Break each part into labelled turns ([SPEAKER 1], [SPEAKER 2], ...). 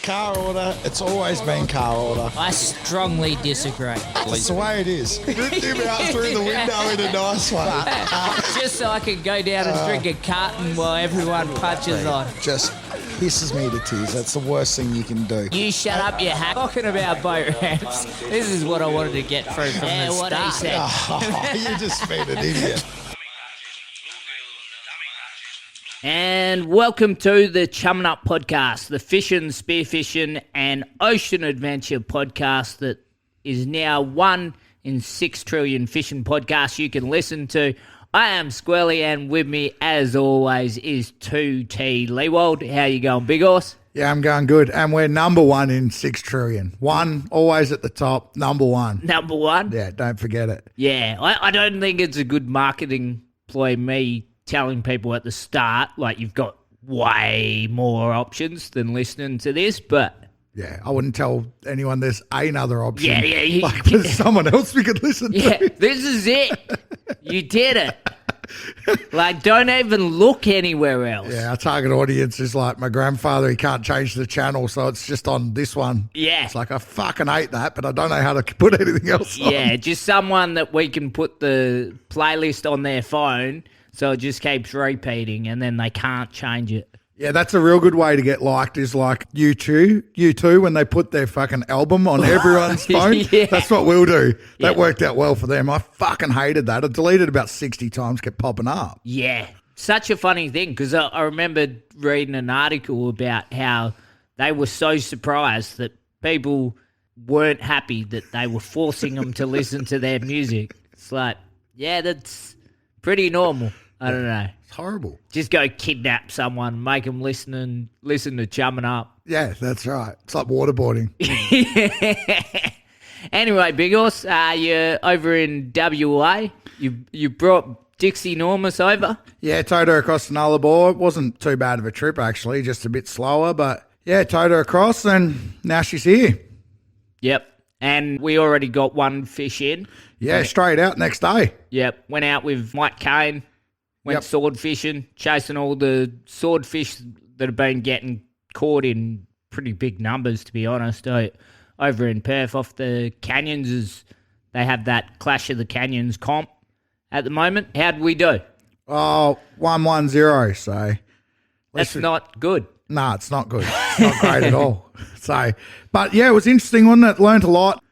[SPEAKER 1] car order. It's always been car order.
[SPEAKER 2] I strongly disagree.
[SPEAKER 1] That's the way it is. Ripped him out through the window in a nice way.
[SPEAKER 2] Just so I can go down and drink a carton while everyone punches on.
[SPEAKER 1] Just pisses me to tears. That's the worst thing you can do.
[SPEAKER 2] You shut up, you hack. Talking about boat ramps, this is what I wanted to get through from the start. What he said.
[SPEAKER 1] Oh, you just been an idiot.
[SPEAKER 2] And welcome to the Chumming Up Podcast, the fishing, spearfishing and ocean adventure podcast that is now 1 in 6 trillion fishing podcasts you can listen to. I am Squirly, and with me, as always, is 2T Leewold. How you going, big horse?
[SPEAKER 1] Yeah, I'm going good. And we're number 1 in 6 trillion. 1, always at the top, number 1.
[SPEAKER 2] Number 1?
[SPEAKER 1] Yeah, don't forget it.
[SPEAKER 2] Yeah, I don't think it's a good marketing ploy, me telling people at the start, like, you've got way more options than listening to this, but...
[SPEAKER 1] Yeah, I wouldn't tell anyone there's another option.
[SPEAKER 2] Yeah.
[SPEAKER 1] Like, there's someone else we could listen to.
[SPEAKER 2] Yeah, this is it. You did it. Like, don't even look anywhere else.
[SPEAKER 1] Yeah, our target audience is like my grandfather. He can't change the channel, so it's just on this one.
[SPEAKER 2] Yeah.
[SPEAKER 1] It's like, I fucking hate that, but I don't know how to put anything else on.
[SPEAKER 2] Yeah, just someone that we can put the playlist on their phone so it just keeps repeating and then they can't change it.
[SPEAKER 1] Yeah, that's a real good way to get liked is like U2 when they put their fucking album on everyone's phone.
[SPEAKER 2] Yeah.
[SPEAKER 1] That's what we'll do. That worked out well for them. I fucking hated that. I deleted about 60 times, kept popping up.
[SPEAKER 2] Yeah, such a funny thing because I remember reading an article about how they were so surprised that people weren't happy that they were forcing them to listen to their music. It's like, yeah, that's pretty normal. I don't know.
[SPEAKER 1] It's horrible.
[SPEAKER 2] Just go kidnap someone, make them listen to Chumming Up.
[SPEAKER 1] Yeah, that's right. It's like waterboarding.
[SPEAKER 2] Anyway, Big Horse, you're over in WA. You brought Dixie Normus over?
[SPEAKER 1] Yeah, towed her across the Nullarbor. It wasn't too bad of a trip, actually, just a bit slower. But, yeah, towed her across, and now she's here.
[SPEAKER 2] Yep. And we already got one fish in.
[SPEAKER 1] Yeah, straight out next day.
[SPEAKER 2] Yep. Went out with Mike Kane. Went sword fishing, chasing all the swordfish that have been getting caught in pretty big numbers, to be honest. Over in Perth off the Canyons, they have that Clash of the Canyons comp at the moment. How'd we do?
[SPEAKER 1] Oh, 110, so...
[SPEAKER 2] That's not good.
[SPEAKER 1] No, it's not good. It's not great at all. So, but yeah, it was interesting, wasn't it? Learned a lot.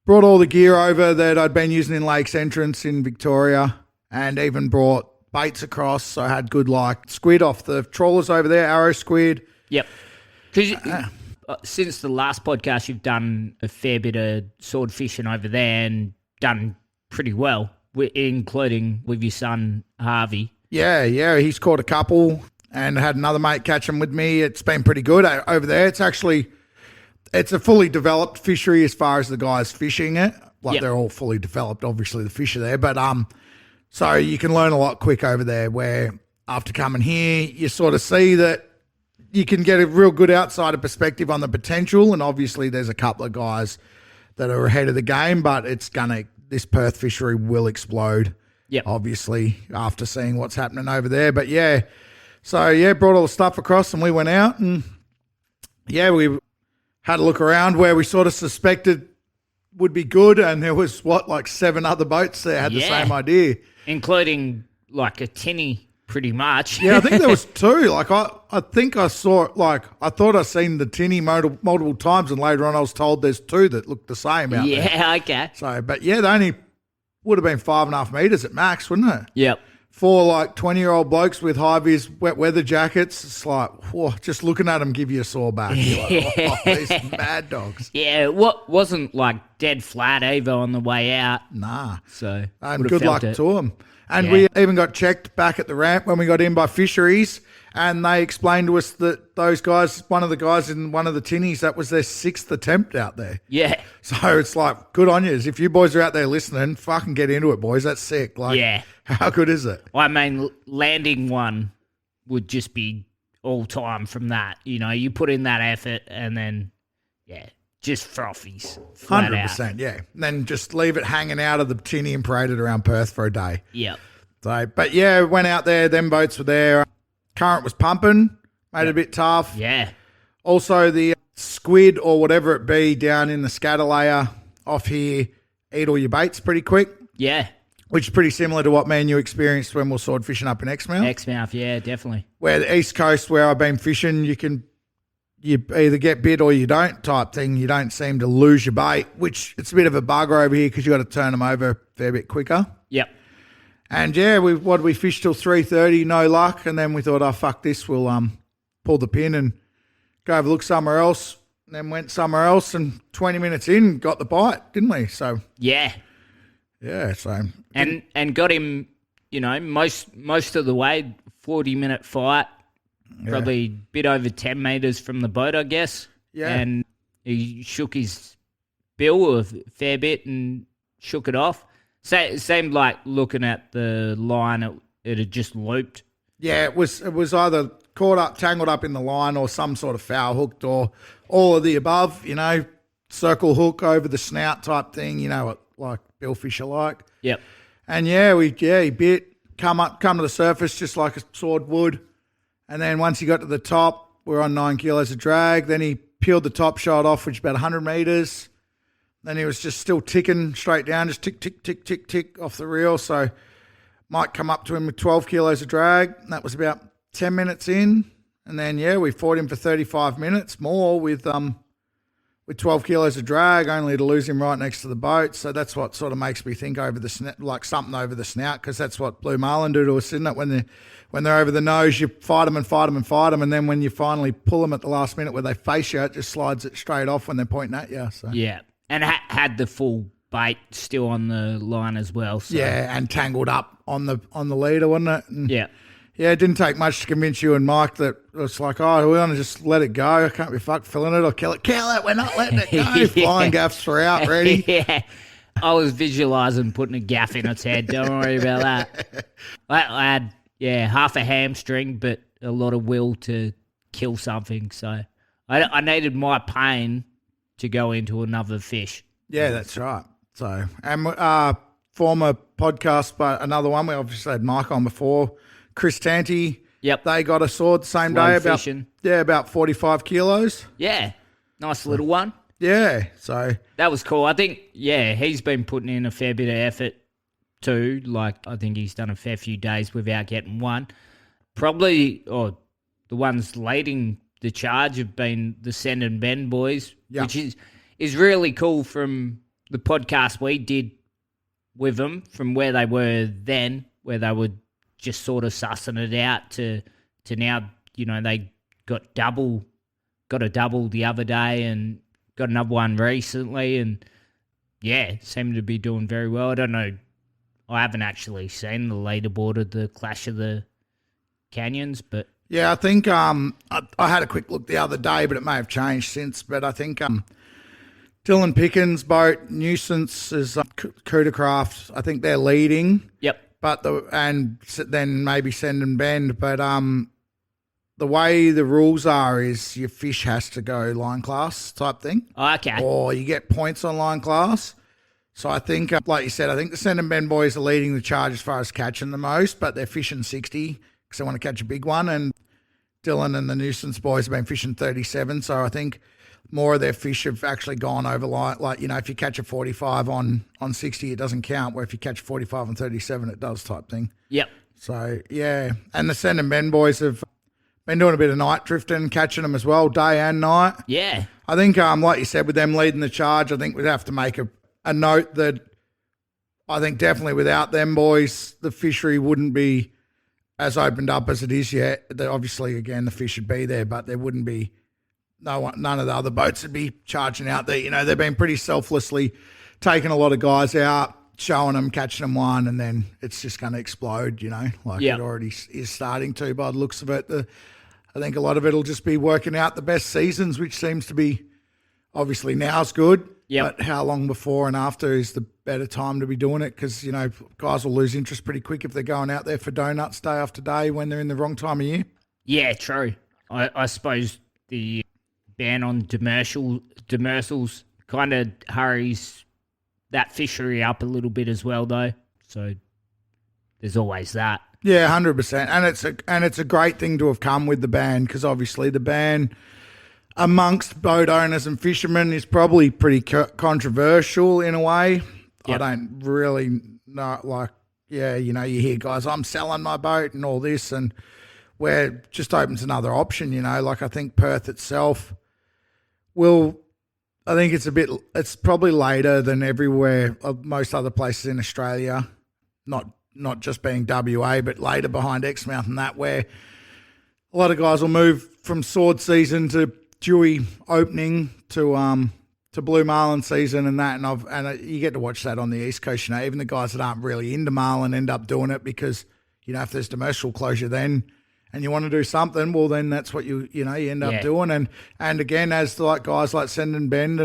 [SPEAKER 1] Brought all the gear over that I'd been using in Lakes Entrance in Victoria, and even brought baits across, so I had good like squid off the trawlers over there, arrow squid.
[SPEAKER 2] Yep. Because since the last podcast, you've done a fair bit of sword fishing over there and done pretty well, including with your son Harvey.
[SPEAKER 1] Yeah, he's caught a couple and had another mate catch them with me. It's been pretty good over there. It's a fully developed fishery as far as the guys fishing it. Like they're all fully developed, obviously the fish are there, but so you can learn a lot quick over there where after coming here, you sort of see that you can get a real good outsider perspective on the potential. And obviously there's a couple of guys that are ahead of the game, but this Perth fishery will explode.
[SPEAKER 2] Yep.
[SPEAKER 1] Obviously after seeing what's happening over there. But yeah, so yeah, brought all the stuff across and we went out and yeah, we had a look around where we sort of suspected would be good. And there was like 7 other boats there had the same idea.
[SPEAKER 2] Including like a tinny, pretty much.
[SPEAKER 1] Yeah, I think there was 2. Like I think I saw it. Like I thought I seen the tinny multiple times, and later on I was told there's 2 that looked the same out there.
[SPEAKER 2] Yeah, okay.
[SPEAKER 1] So, but yeah, they only would have been 5.5 meters at max, wouldn't it?
[SPEAKER 2] Yep.
[SPEAKER 1] 4 like 20-year-old blokes with high-vis wet weather jackets. It's like, whoa, just looking at them give you a sore back. You're like, oh, these mad dogs.
[SPEAKER 2] Yeah, what wasn't like dead flat either on the way out.
[SPEAKER 1] Nah.
[SPEAKER 2] So
[SPEAKER 1] good luck to them. And we even got checked back at the ramp when we got in by fisheries, and they explained to us that those guys, one of the guys in one of the tinnies, that was their 6th attempt out there.
[SPEAKER 2] Yeah.
[SPEAKER 1] So it's like, good on you. If you boys are out there listening, fucking get into it, boys. That's sick. Like, how good is it?
[SPEAKER 2] I mean, landing one would just be all time from that. You know, you put in that effort and then, just frothies.
[SPEAKER 1] 100%, yeah. And then just leave it hanging out of the tinny and parade it around Perth for a day.
[SPEAKER 2] Yep.
[SPEAKER 1] So, but yeah, went out there. Them boats were there. Current was pumping. Made it a bit tough.
[SPEAKER 2] Yeah.
[SPEAKER 1] Also, the squid or whatever it be down in the scatter layer off here eat all your baits pretty quick.
[SPEAKER 2] Yeah.
[SPEAKER 1] Which is pretty similar to what me and you experienced when we were sword fishing up in Exmouth.
[SPEAKER 2] Exmouth, yeah, definitely.
[SPEAKER 1] Where the East Coast, where I've been fishing, you either get bit or you don't type thing. You don't seem to lose your bait, which it's a bit of a bugger over here because you got to turn them over a fair bit quicker.
[SPEAKER 2] Yep.
[SPEAKER 1] And yeah, we fished till 3:30, no luck, and then we thought, oh fuck this, we'll pull the pin and go have a look somewhere else. And then went somewhere else, and 20 minutes in, got the bite, didn't we? So
[SPEAKER 2] yeah,
[SPEAKER 1] so
[SPEAKER 2] and got him, most of the way. 40-minute fight, probably a bit over 10 meters from the boat, I guess.
[SPEAKER 1] Yeah,
[SPEAKER 2] and he shook his bill a fair bit and shook it off. So it seemed like looking at the line, it had just looped.
[SPEAKER 1] Yeah, it was either tangled up in the line or some sort of foul hooked or all of the above, circle hook over the snout type thing, what like billfish are like.
[SPEAKER 2] Yep.
[SPEAKER 1] And he bit, come to the surface just like a sword would. And then once he got to the top, we're on 9 kilos of drag. Then he peeled the top shot off, which is about 100 meters. Then he was just still ticking straight down, just tick, tick, tick, tick, tick off the reel. So might come up to him with 12 kilos of drag. And that was about 10 minutes in. And then, we fought him for 35 minutes more with 12 kilos of drag, only to lose him right next to the boat. So that's what sort of makes me think over the snout, like something over the snout, because that's what blue marlin do to us, isn't it? When they're over the nose, you fight them and fight them and fight them, and then when you finally pull them at the last minute where they face you, it just slides it straight off when they're pointing at you. So.
[SPEAKER 2] Yeah, and had the full bait still on the line as well. So.
[SPEAKER 1] Yeah, and tangled up on the leader, wasn't it? And
[SPEAKER 2] yeah.
[SPEAKER 1] Yeah, it didn't take much to convince you and Mike that it's like, we want to just let it go. I can't be fucked filling it or kill it. Kill it, we're not letting it go. Yeah. Flying gaffs are out, ready.
[SPEAKER 2] Yeah, I was visualising putting a gaff in its head. Don't worry about that. I had, half a hamstring, but a lot of will to kill something. So I needed my pain to go into another fish.
[SPEAKER 1] Yeah, that's right. So, and former podcast, but another one, we obviously had Mike on before, Chris Tanti.
[SPEAKER 2] Yep.
[SPEAKER 1] They got a sword the same day, about 45 kilos.
[SPEAKER 2] Yeah. Nice little one.
[SPEAKER 1] Yeah. So
[SPEAKER 2] that was cool. I think, he's been putting in a fair bit of effort too. Like, I think he's done a fair few days without getting one. Probably, the ones leading the charge have been the Send and Bend boys, which is really cool from the podcast we did with them, from where they were then, where they were just sort of sussing it out to now, they got a double the other day and got another one recently, and seem to be doing very well. I don't know. I haven't actually seen the leaderboard of the Clash of the Canyons, but
[SPEAKER 1] I think I had a quick look the other day, but it may have changed since. But I think Dylan Pickens' boat, Nuisance, is Coup de Craft. I think they're leading.
[SPEAKER 2] Yep.
[SPEAKER 1] But then maybe Send and Bend. But the way the rules are is your fish has to go line class type thing.
[SPEAKER 2] Oh, okay.
[SPEAKER 1] Or you get points on line class. So I think, like you said, I think the Send and Bend boys are leading the charge as far as catching the most, but they're fishing 60 because they want to catch a big one. And Dylan and the Nuisance boys have been fishing 37. So I think more of their fish have actually gone over line. Like, if you catch a 45 on 60, it doesn't count. Where if you catch 45 on 37, it does type thing.
[SPEAKER 2] Yep.
[SPEAKER 1] So, yeah. And the Send and Bend boys have been doing a bit of night drifting, catching them as well, day and night.
[SPEAKER 2] Yeah.
[SPEAKER 1] I think, like you said, with them leading the charge, I think we'd have to make a note that I think definitely without them boys, the fishery wouldn't be as opened up as it is yet. Obviously, again, the fish would be there, but there wouldn't be none of the other boats would be charging out there. They've been pretty selflessly taking a lot of guys out, showing them, catching them one, and then it's just going to explode, it already is starting to by the looks of it. I think a lot of it will just be working out the best seasons, which seems to be obviously now's good.
[SPEAKER 2] Yep.
[SPEAKER 1] But how long before and after is the better time to be doing it? Because, guys will lose interest pretty quick if they're going out there for donuts day after day when they're in the wrong time of year. Yeah,
[SPEAKER 2] true. I suppose the ban on demersals kind of hurries that fishery up a little bit as well, though. So there's always that.
[SPEAKER 1] Yeah, 100%. And it's a great thing to have come with the ban, because obviously the ban amongst boat owners and fishermen is probably pretty controversial in a way.
[SPEAKER 2] Yep.
[SPEAKER 1] I don't really know, like, yeah, you know, you hear guys, I'm selling my boat and all this, and where it just opens another option, you know, like I think Perth itself I think it's probably later than everywhere, most other places in Australia, not just being WA, but later behind Exmouth and that, where a lot of guys will move from sword season to dewy opening to blue marlin season and that, and you get to watch that on the East Coast. You know, even the guys that aren't really into marlin end up doing it because, you know, if there's demersal closure then and you want to do something, well then that's what you end up doing. And again, as like guys like Send and Bend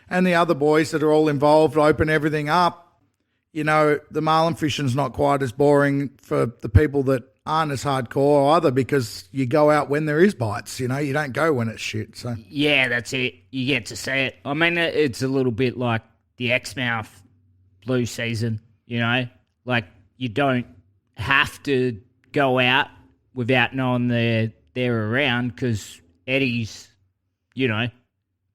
[SPEAKER 1] and the other boys that are all involved open everything up, you know, the marlin fishing's not quite as boring for the people that aren't as hardcore either, because you go out when there is bites, you know, you don't go when it's shit. So
[SPEAKER 2] yeah, that's it. You get to see it. I mean, it's a little bit like the Exmouth blue season, you know, like you don't have to go out without knowing they're around, because Eddie's, you know,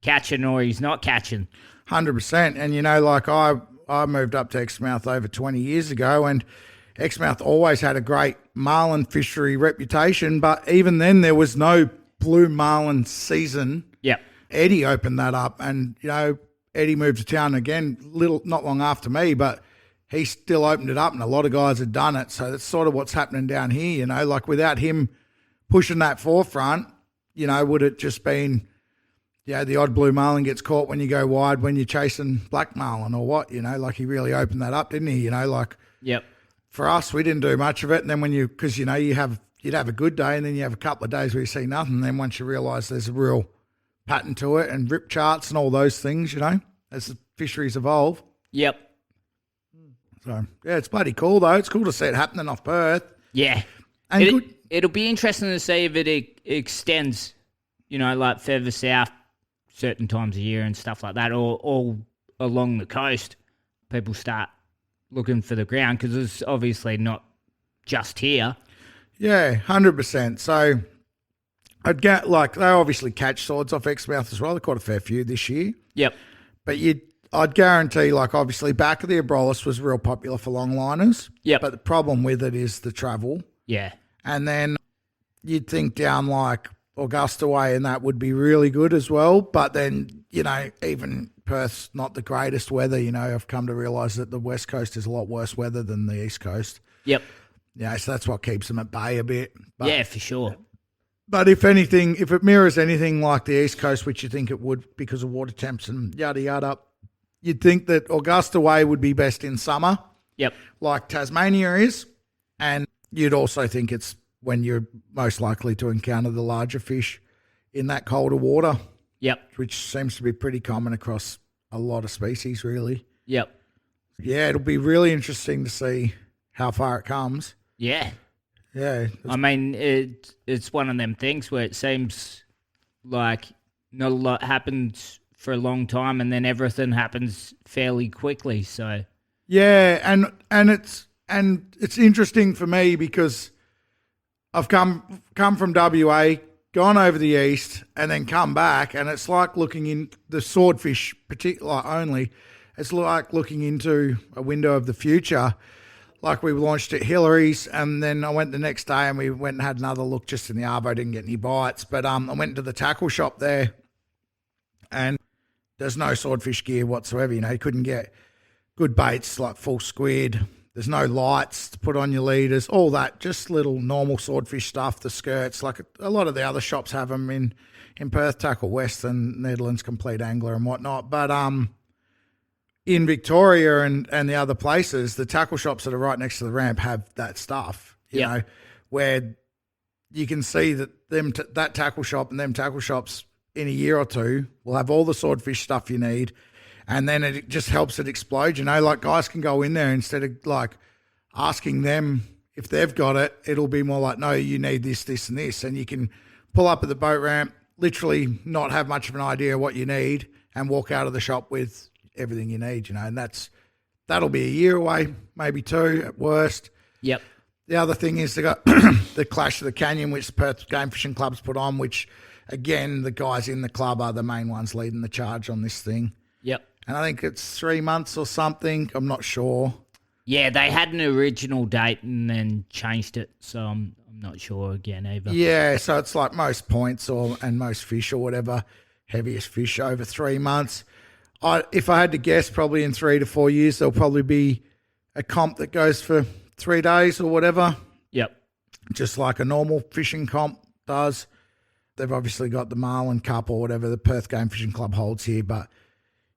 [SPEAKER 2] catching or he's not catching.
[SPEAKER 1] 100%. And, you know, like I moved up to Exmouth over 20 years ago, and Exmouth always had a great marlin fishery reputation, but even then there was no blue marlin season.
[SPEAKER 2] Yep.
[SPEAKER 1] Eddie opened that up, and, you know, Eddie moved to town again not long after me, but he still opened it up, and a lot of guys had done it. So that's sort of what's happening down here, you know, like without him pushing that forefront, you know, would it just been, yeah, the odd blue marlin gets caught when you go wide when you're chasing black marlin or what, you know, like he really opened that up, didn't he? You know, like,
[SPEAKER 2] yep.
[SPEAKER 1] For us, we didn't do much of it. And then because, you know, you'd have a good day and then you have a couple of days where you see nothing. And then once you realise there's a real pattern to it and rip charts and all those things, you know, as the fisheries evolve.
[SPEAKER 2] Yep.
[SPEAKER 1] So, yeah, it's bloody cool, though. It's cool to see it happening off Perth.
[SPEAKER 2] Yeah.
[SPEAKER 1] And
[SPEAKER 2] it'll be interesting to see if it extends, you know, like further south certain times of year and stuff like that, or all along the coast, people start looking for the ground, because it's obviously not just here.
[SPEAKER 1] Yeah, 100%. So I'd get, like, they obviously catch swords off Exmouth as well. They caught a fair few this year.
[SPEAKER 2] Yep.
[SPEAKER 1] But I'd guarantee, like, obviously back of the Abrolhos was real popular for longliners.
[SPEAKER 2] Yep.
[SPEAKER 1] But the problem with it is the travel.
[SPEAKER 2] Yeah.
[SPEAKER 1] And then you'd think down like Augusta way and that would be really good as well. But then, you know, even Perth's not the greatest weather. You know, I've come to realise that the West Coast is a lot worse weather than the East Coast.
[SPEAKER 2] Yep.
[SPEAKER 1] Yeah, so that's what keeps them at bay a bit. But,
[SPEAKER 2] yeah, for sure.
[SPEAKER 1] But if anything, if it mirrors anything like the East Coast, which you think it would because of water temps and yada yada, you'd think that Augusta way would be best in summer.
[SPEAKER 2] Yep.
[SPEAKER 1] Like Tasmania is. And you'd also think it's when you're most likely to encounter the larger fish in that colder water.
[SPEAKER 2] Yep.
[SPEAKER 1] Which seems to be pretty common across a lot of species, really.
[SPEAKER 2] Yep.
[SPEAKER 1] Yeah, it'll be really interesting to see how far it comes.
[SPEAKER 2] Yeah.
[SPEAKER 1] Yeah.
[SPEAKER 2] I mean, it's one of them things where it seems like not a lot happens for a long time, and then everything happens fairly quickly. So
[SPEAKER 1] yeah, and it's interesting for me because I've come from WA, gone over the east, and then come back, and it's like looking in the swordfish, particular only. It's like looking into a window of the future. Like we launched at Hillary's, and then I went the next day and we went and had another look just in the arvo. Didn't get any bites, but I went into the tackle shop there, and there's no swordfish gear whatsoever. You know, you couldn't get good baits like full squid. There's no lights to put on your leaders, all that, just little normal swordfish stuff, the skirts. Like a lot of the other shops have them in Perth, Tackle West and Netherlands, Complete Angler and whatnot. But in Victoria and the other places, the tackle shops that are right next to the ramp have that stuff, you know, where you can see that that tackle shop and them tackle shops in a year or two will have all the swordfish stuff you need. And then it just helps it explode, you know, like guys can go in there instead of like asking them if they've got it, it'll be more like, no, you need this, this and this. And you can pull up at the boat ramp, literally not have much of an idea what you need and walk out of the shop with everything you need, you know, and that'll be a year away, maybe two at worst.
[SPEAKER 2] Yep.
[SPEAKER 1] The other thing is they got the Clash of the Canyon, which the Perth Game Fishing Club's put on, which again, the guys in the club are the main ones leading the charge on this thing.
[SPEAKER 2] Yep.
[SPEAKER 1] And I think it's 3 months or something. I'm not sure.
[SPEAKER 2] Yeah, they had an original date and then changed it, so I'm not sure again either.
[SPEAKER 1] Yeah, so it's like most points and most fish or whatever, heaviest fish over 3 months. If I had to guess, probably in 3 to 4 years, there'll probably be a comp that goes for 3 days or whatever.
[SPEAKER 2] Yep.
[SPEAKER 1] Just like a normal fishing comp does. They've obviously got the Marlin Cup or whatever the Perth Game Fishing Club holds here, but,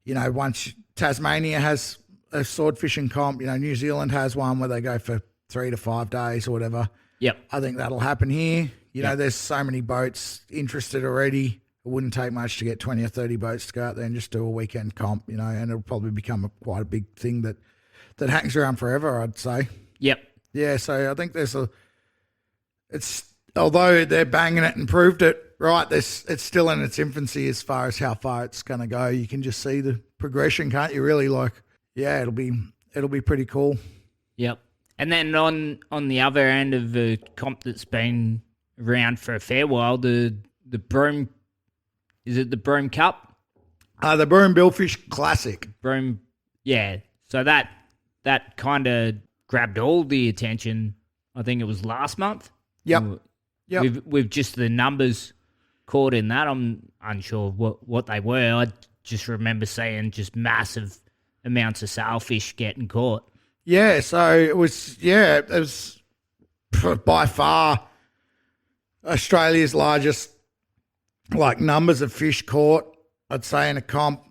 [SPEAKER 1] once Tasmania has a sword fishing comp, New Zealand has one where they go for 3 to 5 days or whatever.
[SPEAKER 2] Yep.
[SPEAKER 1] I think that'll happen here. There's so many boats interested already. It wouldn't take much to get 20 or 30 boats to go out there and just do a weekend comp, and it'll probably become quite a big thing that hangs around forever, I'd say.
[SPEAKER 2] Yep.
[SPEAKER 1] Yeah, so I think although they're banging it and proved it, right, it's still in its infancy as far as how far it's going to go. You can just see the progression, can't you, really? It'll be pretty cool.
[SPEAKER 2] Yep. And then on the other end of the comp that's been around for a fair while, the Broome, is it the Broome Cup?
[SPEAKER 1] The Broome Billfish Classic.
[SPEAKER 2] Broome, yeah. So that kind of grabbed all the attention. I think it was last month.
[SPEAKER 1] Yep.
[SPEAKER 2] With just the numbers caught in that, I'm unsure what they were. I just remember seeing just massive amounts of sailfish getting caught.
[SPEAKER 1] Yeah, so it was by far Australia's largest numbers of fish caught. I'd say in a comp,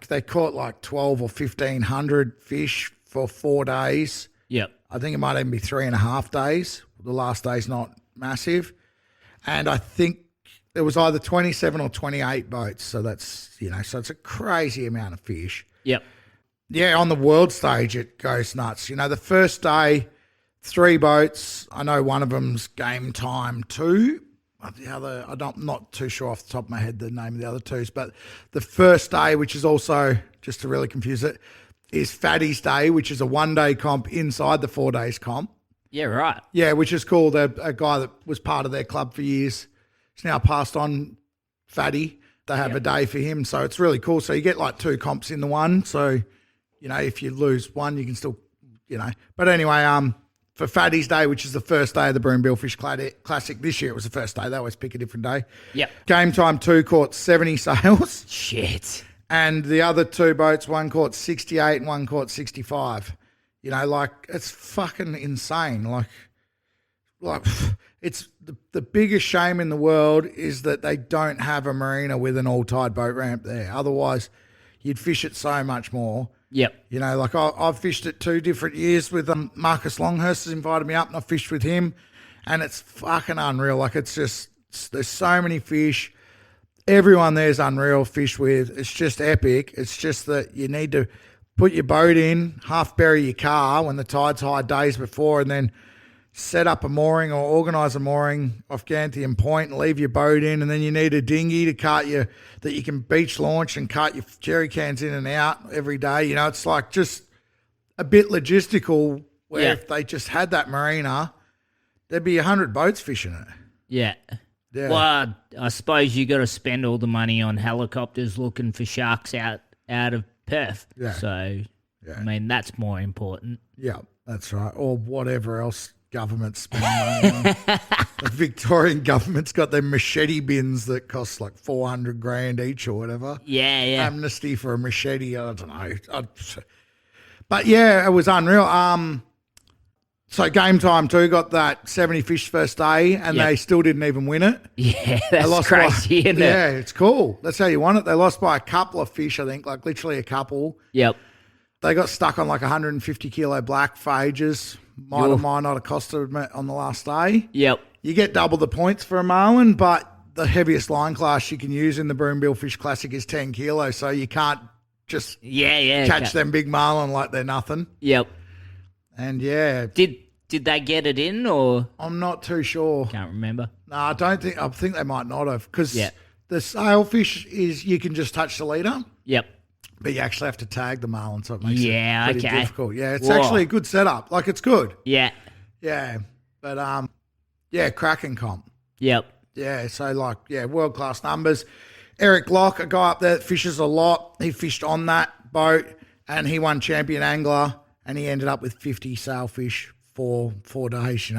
[SPEAKER 1] they caught 12 or 1,500 fish for 4 days.
[SPEAKER 2] Yep.
[SPEAKER 1] I think it might even be 3.5 days. The last day's not massive. And I think there was either 27 or 28 boats. So that's, so it's a crazy amount of fish.
[SPEAKER 2] Yep.
[SPEAKER 1] Yeah, on the world stage, it goes nuts. The first day, 3 boats. I know one of them's Game Time 2. The other, I'm not too sure off the top of my head the name of the other twos. But the first day, which is also, just to really confuse it, is Fatty's Day, which is a 1-day comp inside the 4 days comp.
[SPEAKER 2] Yeah, right.
[SPEAKER 1] Yeah, which is called a guy that was part of their club for years. He's now passed on, Fatty. They have a day for him, so it's really cool. So you get 2 comps in the one. So, if you lose one, you can still, But anyway, for Fatty's Day, which is the first day of the Broome Billfish Classic this year, it was the first day. They always pick a different day.
[SPEAKER 2] Yep.
[SPEAKER 1] Game Time 2 caught 70 sails.
[SPEAKER 2] Shit. And
[SPEAKER 1] the other 2 boats, one caught 68 and one caught 65. It's fucking insane. It's the biggest shame in the world is that they don't have a marina with an all-tide boat ramp there. Otherwise, you'd fish it so much more.
[SPEAKER 2] Yep.
[SPEAKER 1] I've fished it 2 different years with Marcus Longhurst has invited me up and I've fished with him, and it's fucking unreal. It's just, there's so many fish. Everyone there's unreal fish with. It's just epic. It's just that you need to put your boat in, half bury your car when the tide's high days before, and then set up a mooring or organise a mooring off Ganthian Point and leave your boat in, and then you need a dinghy to cart that you can beach launch and cart your jerry cans in and out every day. It's just a bit logistical where if they just had that marina, there'd be 100 boats fishing it.
[SPEAKER 2] Yeah.
[SPEAKER 1] Yeah.
[SPEAKER 2] Well, I suppose you got to spend all the money on helicopters looking for sharks out of Perth.
[SPEAKER 1] Yeah.
[SPEAKER 2] So, that's more important.
[SPEAKER 1] Yeah, that's right. Or whatever else government's spending money on. The Victorian government's got their machete bins that cost $400,000 each or whatever.
[SPEAKER 2] Yeah, yeah.
[SPEAKER 1] Amnesty for a machete, I don't know. But yeah, it was unreal. So Game Time 2 got that 70 fish first day, and they still didn't even win it.
[SPEAKER 2] Yeah, that's crazy, isn't it?
[SPEAKER 1] Yeah, it's cool. That's how you won it. They lost by a couple of fish, I think, literally a couple.
[SPEAKER 2] Yep.
[SPEAKER 1] They got stuck on 150 kilo black for ages. Might or might not have cost them on the last day.
[SPEAKER 2] Yep.
[SPEAKER 1] You get double the points for a marlin, but the heaviest line class you can use in the Broome Billfish Classic is 10 kilos, so you can't just catch them big marlin like they're nothing.
[SPEAKER 2] Yep.
[SPEAKER 1] And yeah.
[SPEAKER 2] Did they get it in, or?
[SPEAKER 1] I'm not too sure.
[SPEAKER 2] Can't remember.
[SPEAKER 1] No, I think they might not have, because the sailfish is you can just touch the leader.
[SPEAKER 2] Yep.
[SPEAKER 1] But you actually have to tag the marlin, so it makes it pretty difficult. Yeah, it's actually a good setup. It's good.
[SPEAKER 2] Yeah.
[SPEAKER 1] Yeah. But, cracking comp.
[SPEAKER 2] Yep.
[SPEAKER 1] Yeah, so world-class numbers. Eric Locke, a guy up there that fishes a lot, he fished on that boat and he won champion angler and he ended up with 50 sailfish for 4 days,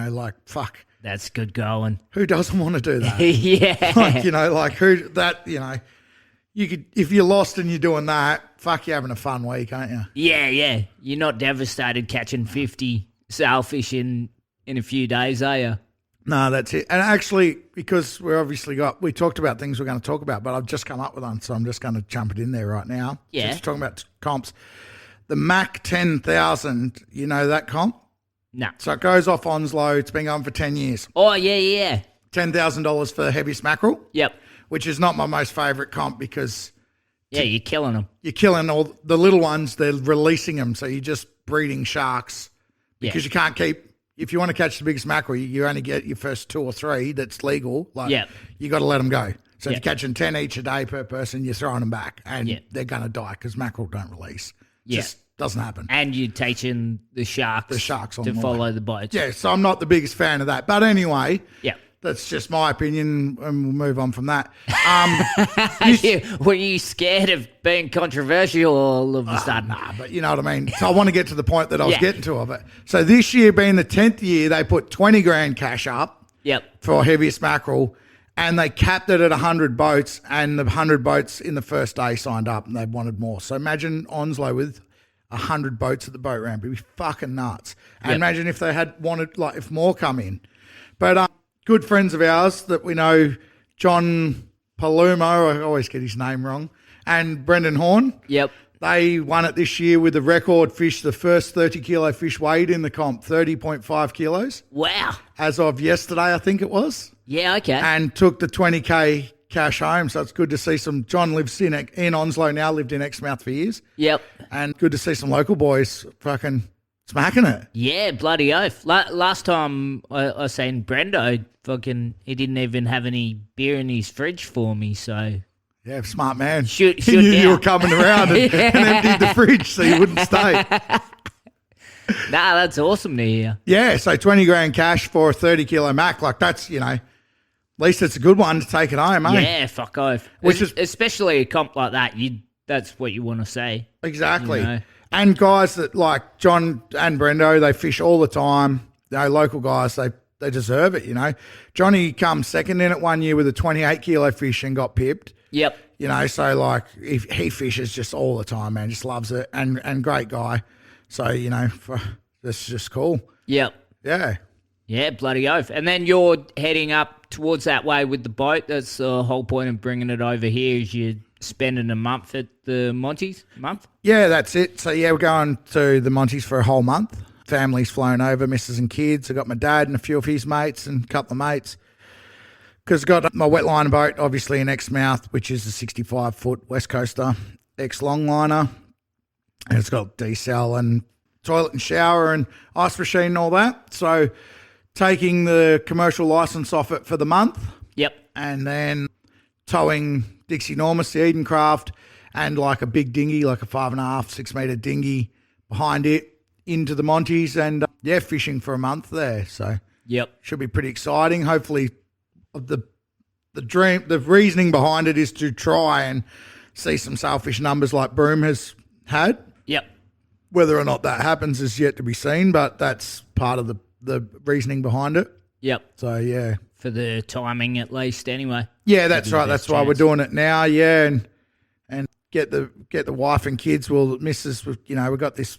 [SPEAKER 1] fuck.
[SPEAKER 2] That's good going.
[SPEAKER 1] Who doesn't want to do that?
[SPEAKER 2] Yeah.
[SPEAKER 1] You could, if you're lost and you're doing that, fuck, you're having a fun week, aren't you?
[SPEAKER 2] Yeah. You're not devastated catching 50 sailfish in a few days, are you?
[SPEAKER 1] No, that's it. And actually, because we talked about things we're going to talk about, but I've just come up with one, so I'm just going to jump it in there right now.
[SPEAKER 2] Yeah.
[SPEAKER 1] Just talking about comps. The Mac 10,000, you know that comp?
[SPEAKER 2] No.
[SPEAKER 1] So it goes off Onslow. It's been going for 10 years.
[SPEAKER 2] Oh, yeah.
[SPEAKER 1] $10,000 for the heaviest mackerel.
[SPEAKER 2] Yep.
[SPEAKER 1] Which is not my most favourite comp because...
[SPEAKER 2] Yeah, you're killing them.
[SPEAKER 1] You're killing all the little ones. They're releasing them. So you're just breeding sharks because you can't keep... If you want to catch the biggest mackerel, you only get your first 2 or 3 that's legal. You got to let them go. So if you're catching 10 each a day per person, you're throwing them back and they're going to die because mackerel don't release. Just doesn't happen.
[SPEAKER 2] And you're teaching the sharks
[SPEAKER 1] on
[SPEAKER 2] to follow the boats.
[SPEAKER 1] Yeah, so I'm not the biggest fan of that. But anyway...
[SPEAKER 2] Yeah.
[SPEAKER 1] That's just my opinion, and we'll move on from that.
[SPEAKER 2] Were you scared of being controversial all of a sudden?
[SPEAKER 1] Nah, but you know what I mean. So I want to get to the point that I was getting to of it. So this year being the 10th year, they put 20 grand cash up for heaviest mackerel, and they capped it at 100 boats, and the 100 boats in the first day signed up, and they wanted more. So imagine Onslow with 100 boats at the boat ramp. It'd be fucking nuts. And imagine if they had wanted, if more come in. But good friends of ours that we know, John Palumo, I always get his name wrong, and Brendan Horn.
[SPEAKER 2] Yep.
[SPEAKER 1] They won it this year with a record fish, the first 30-kilo fish weighed in the comp, 30.5 kilos.
[SPEAKER 2] Wow.
[SPEAKER 1] As of yesterday, I think it was.
[SPEAKER 2] Yeah, okay.
[SPEAKER 1] And took the 20K cash home, so it's good to see some... John lives in Onslow now, lived in Exmouth for years.
[SPEAKER 2] Yep.
[SPEAKER 1] And good to see some local boys fucking smacking it.
[SPEAKER 2] Yeah, bloody oath. Last time I seen Brendo, he didn't even have any beer in his fridge for me, so...
[SPEAKER 1] Yeah, smart man.
[SPEAKER 2] He
[SPEAKER 1] knew you were coming around and emptied the fridge so you wouldn't stay.
[SPEAKER 2] Nah, that's awesome to hear.
[SPEAKER 1] Yeah, so 20 grand cash for a 30-kilo mac, that's, at least it's a good one to take it home, eh?
[SPEAKER 2] Yeah, fuck off. Especially a comp like that, that's what you want to say.
[SPEAKER 1] Exactly. And guys that like John and Brendo, they fish all the time. Local guys, they deserve it, Johnny come second in it one year with a 28-kilo fish and got pipped.
[SPEAKER 2] Yep.
[SPEAKER 1] So he fishes just all the time, man, just loves it and great guy. So, that's just cool.
[SPEAKER 2] Yep.
[SPEAKER 1] Yeah.
[SPEAKER 2] Yeah, bloody oath. And then you're heading up towards that way with the boat. That's the whole point of bringing it over here is you're spending a month at the Monties. Month?
[SPEAKER 1] Yeah, that's it. So, we're going to the Monties for a whole month. Family's flown over, missus and kids. I got my dad and a few of his mates and a couple of mates. Because I got my wetline boat, obviously, in Exmouth, which is a 65-foot West Coaster ex-longliner. And it's got decel and toilet and shower and ice machine and all that. So taking the commercial license off it for the month.
[SPEAKER 2] Yep.
[SPEAKER 1] And then towing Dixie Normus, the Edencraft, and like a big dinghy, like a 5.5, 6 metre dinghy behind it into the Monties and, fishing for a month there. So should be pretty exciting. Hopefully the reasoning behind it is to try and see some sailfish numbers like Broome has had.
[SPEAKER 2] Yep.
[SPEAKER 1] Whether or not that happens is yet to be seen, but that's part of the reasoning behind it.
[SPEAKER 2] Yep.
[SPEAKER 1] So, yeah.
[SPEAKER 2] For the timing at least anyway.
[SPEAKER 1] Yeah, that's right. That's why we're doing it now, and get the wife and kids. Well, missus, we've got this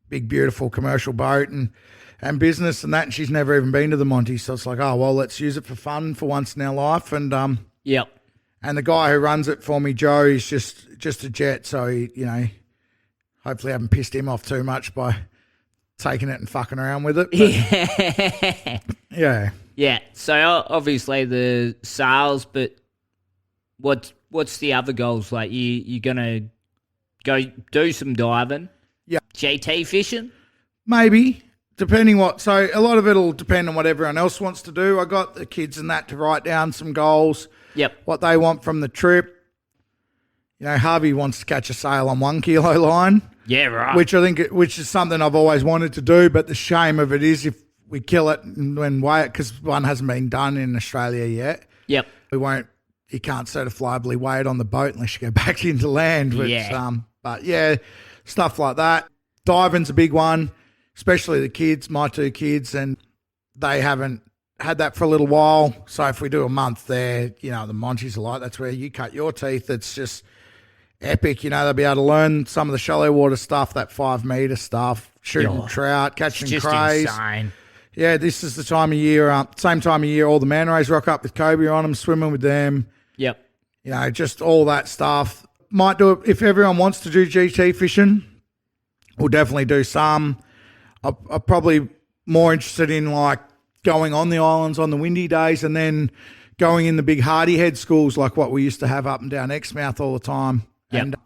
[SPEAKER 1] big, beautiful commercial boat and business and that, and she's never even been to the Monty, so it's like, oh, well, let's use it for fun for once in our life. And
[SPEAKER 2] yep.
[SPEAKER 1] And the guy who runs it for me, Joe, he's just a jet, so he, hopefully I haven't pissed him off too much by taking it and fucking around with it. But, yeah.
[SPEAKER 2] Yeah. So obviously the sales, but what's the other goals? Like you're gonna go do some diving?
[SPEAKER 1] Yeah.
[SPEAKER 2] GT fishing?
[SPEAKER 1] Maybe. Depending so a lot of it will depend on what everyone else wants to do. I got the kids and that to write down some goals.
[SPEAKER 2] Yep.
[SPEAKER 1] What they want from the trip. Harvey wants to catch a sail on 1 kilo line.
[SPEAKER 2] Yeah, right.
[SPEAKER 1] Which is something I've always wanted to do, but the shame of it is if we kill it and then weigh it, because one hasn't been done in Australia yet.
[SPEAKER 2] Yep.
[SPEAKER 1] You can't certifiably weigh it on the boat unless you go back into land. Which, but yeah, stuff like that. Diving's a big one, especially the kids, my 2 kids, and they haven't had that for a little while. So if we do a month there, the Monties are like, that's where you cut your teeth. It's just epic. They'll be able to learn some of the shallow water stuff, that 5 metre stuff, shooting trout, catching crays.
[SPEAKER 2] Insane.
[SPEAKER 1] Yeah, this is the time of year, same time of year, all the man rays rock up with cobia on them, swimming with them.
[SPEAKER 2] Yep.
[SPEAKER 1] Just all that stuff. Might do it if everyone wants to do GT fishing. We'll definitely do some. I'm probably more interested in like going on the islands on the windy days and then going in the big hardy head schools like what we used to have up and down Exmouth all the time.
[SPEAKER 2] Yep.
[SPEAKER 1] And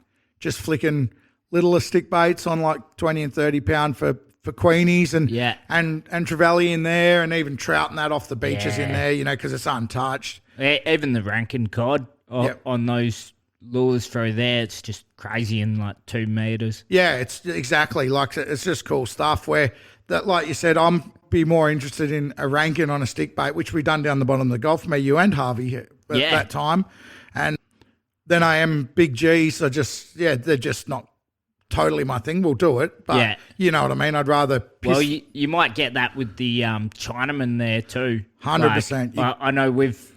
[SPEAKER 1] just flicking little stick baits on like 20 and 30 pound for queenies and trevally in there, and even trouting that off the beaches in there, because it's untouched.
[SPEAKER 2] Even the Rankin cod on those lures through there, it's just crazy in like 2 meters.
[SPEAKER 1] Yeah, it's exactly like, it's just cool stuff where that, like you said, I'm be more interested in a Rankin on a stick bait, which we done down the bottom of the Gulf, me, you and Harvey at that time. And then I am big G's. So they're just not totally my thing. We'll do it, but you know what I mean? I'd rather...
[SPEAKER 2] Well, you might get that with the Chinaman there too.
[SPEAKER 1] 100%.
[SPEAKER 2] Like, I know we've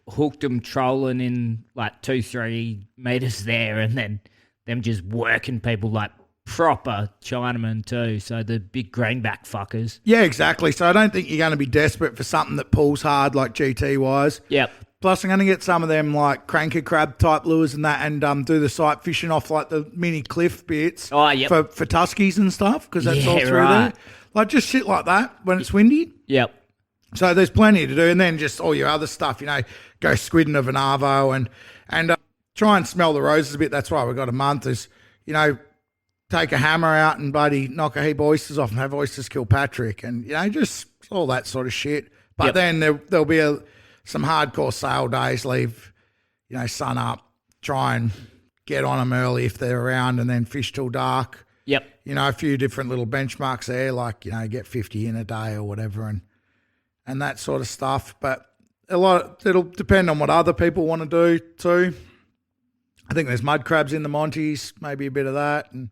[SPEAKER 2] hooked them trolling in like 2-3 meters there, and then them just working people like proper Chinaman too. So the big greenback fuckers.
[SPEAKER 1] Yeah, exactly. So I don't think you're going to be desperate for something that pulls hard like GT wise.
[SPEAKER 2] Yep.
[SPEAKER 1] Plus, I'm going to get some of them like cranker crab type lures and that, and do the sight fishing off like the mini cliff bits for tuskies and stuff, because that's all through there. Like just shit like that when it's windy.
[SPEAKER 2] Yep.
[SPEAKER 1] So there's plenty to do, and then just all your other stuff, go squidding of an arvo and try and smell the roses a bit. That's why we've got a month is, take a hammer out and bloody knock a heap of oysters off and have oysters kill Patrick, and, just all that sort of shit. But then there'll be some hardcore sail days, leave, sun up, try and get on them early if they're around, and then fish till dark.
[SPEAKER 2] Yep.
[SPEAKER 1] A few different little benchmarks there, like, get 50 in a day or whatever, and that sort of stuff. But it'll depend on what other people want to do too. I think there's mud crabs in the Monties, maybe a bit of that. And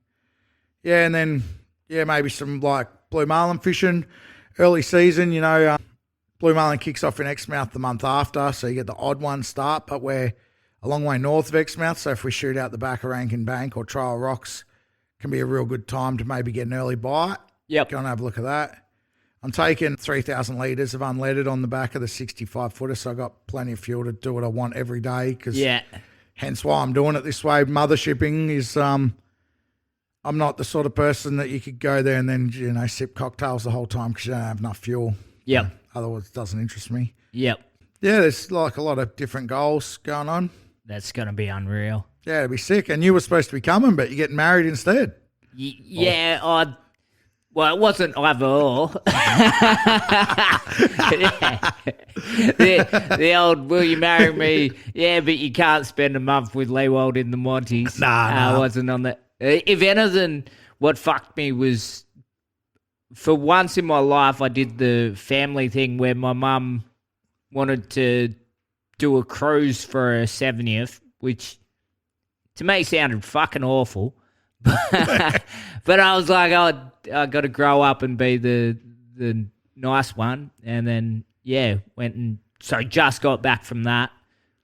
[SPEAKER 1] then maybe some like blue marlin fishing early season, blue marlin kicks off in Exmouth the month after, so you get the odd one start, but we're a long way north of Exmouth, so if we shoot out the back of Rankin Bank or Trail Rocks, can be a real good time to maybe get an early bite.
[SPEAKER 2] Yep.
[SPEAKER 1] Go and have a look at that. I'm taking 3,000 litres of unleaded on the back of the 65-footer, so I've got plenty of fuel to do what I want every day, because hence why I'm doing it this way. Mother shipping is, I'm not the sort of person that you could go there and then, sip cocktails the whole time because you don't have enough fuel.
[SPEAKER 2] Yep.
[SPEAKER 1] Otherwise, it doesn't interest me.
[SPEAKER 2] Yep.
[SPEAKER 1] Yeah, there's like a lot of different goals going on.
[SPEAKER 2] That's going to be unreal.
[SPEAKER 1] Yeah, it'd be sick. And you were supposed to be coming, but you're getting married instead.
[SPEAKER 2] Well, it wasn't either or. the old, will you marry me? Yeah, but you can't spend a month with Leewold in the Monties.
[SPEAKER 1] Nah.
[SPEAKER 2] I wasn't on that. If anything, what fucked me was, for once in my life, I did the family thing where my mum wanted to do a cruise for her 70th, which to me sounded fucking awful. But I was like, I got to grow up and be the nice one. And then, went and so just got back from that.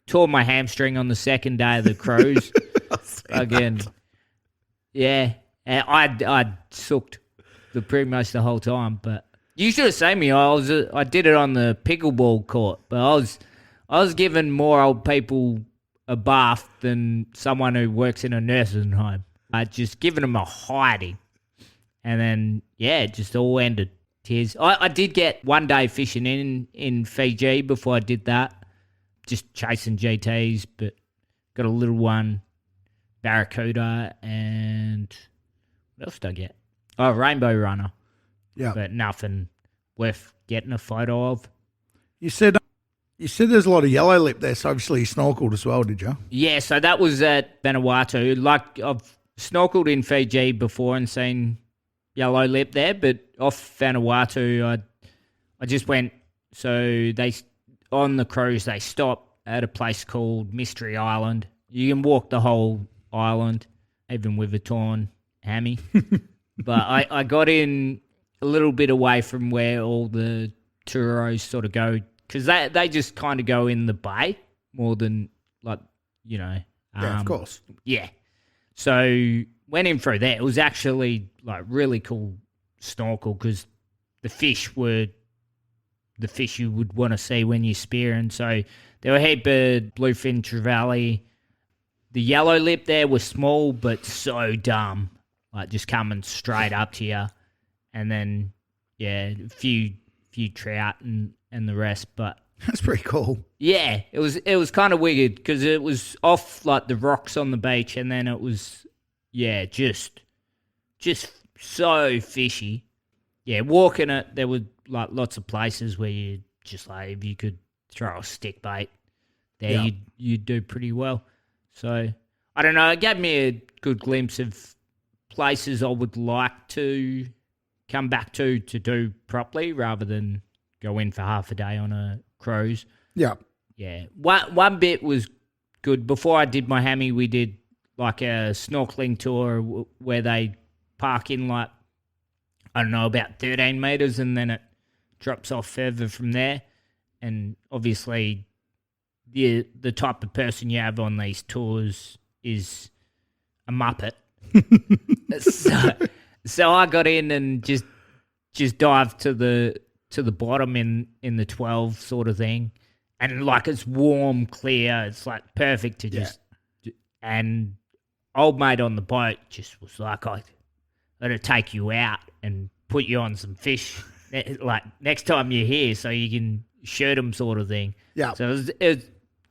[SPEAKER 2] Tore my hamstring on the second day of the cruise. Again, I sucked pretty much the whole time. But you should have seen me. I did it on the pickleball court, but I was giving more old people a bath than someone who works in a nursing home. Just giving them a hiding. And then, it just all ended. Tears. I did get one day fishing in Fiji before I did that. Just chasing GTs, but got a little one, barracuda, and what else did I get? Oh, rainbow runner.
[SPEAKER 1] Yeah.
[SPEAKER 2] But nothing worth getting a photo of.
[SPEAKER 1] You said there's a lot of yellow lip there, so obviously you snorkeled as well, did you? Yeah,
[SPEAKER 2] so that was at Vanuatu. Like, I've snorkeled in Fiji before and seen yellow lip there, but off Vanuatu, I just went, so on the cruise, they stopped at a place called Mystery Island. You can walk the whole island, even with a torn hammy. But I got in a little bit away from where all the touros sort of go, because they just kind of go in the bay more than, like, you know.
[SPEAKER 1] Yeah, of course.
[SPEAKER 2] Yeah. So went in through there. It was actually like really cool snorkel, because the fish were the fish you would want to see when you're spearing. So there were a heap of bluefin trevally. The yellow lip there was small but so dumb, like just coming straight up to you. And then, yeah, a few trout and the rest. But
[SPEAKER 1] that's pretty cool.
[SPEAKER 2] yeah, it was kind of weird because it was off like the rocks on the beach, and then it was, yeah, just so fishy. Yeah, walking it, there were like lots of places where you just like, if you could throw a stick bait there, you'd do pretty well. So I don't know, it gave me a good glimpse of places I would like to come back to do properly, rather than go in for half a day on a cruise.
[SPEAKER 1] Yeah.
[SPEAKER 2] Yeah. One bit was good. Before I did my hammy, we did like a snorkeling tour where they park in like, I don't know, about 13 metres, and then it drops off further from there. And obviously the type of person you have on these tours is a muppet. So I got in and just dived to the bottom in the 12 sort of thing. And like, it's warm, clear, it's like perfect to just and old mate on the boat just was like, I gotta take you out and put you on some fish like next time you're here so you can shoot them, sort of thing.
[SPEAKER 1] Yeah.
[SPEAKER 2] So it was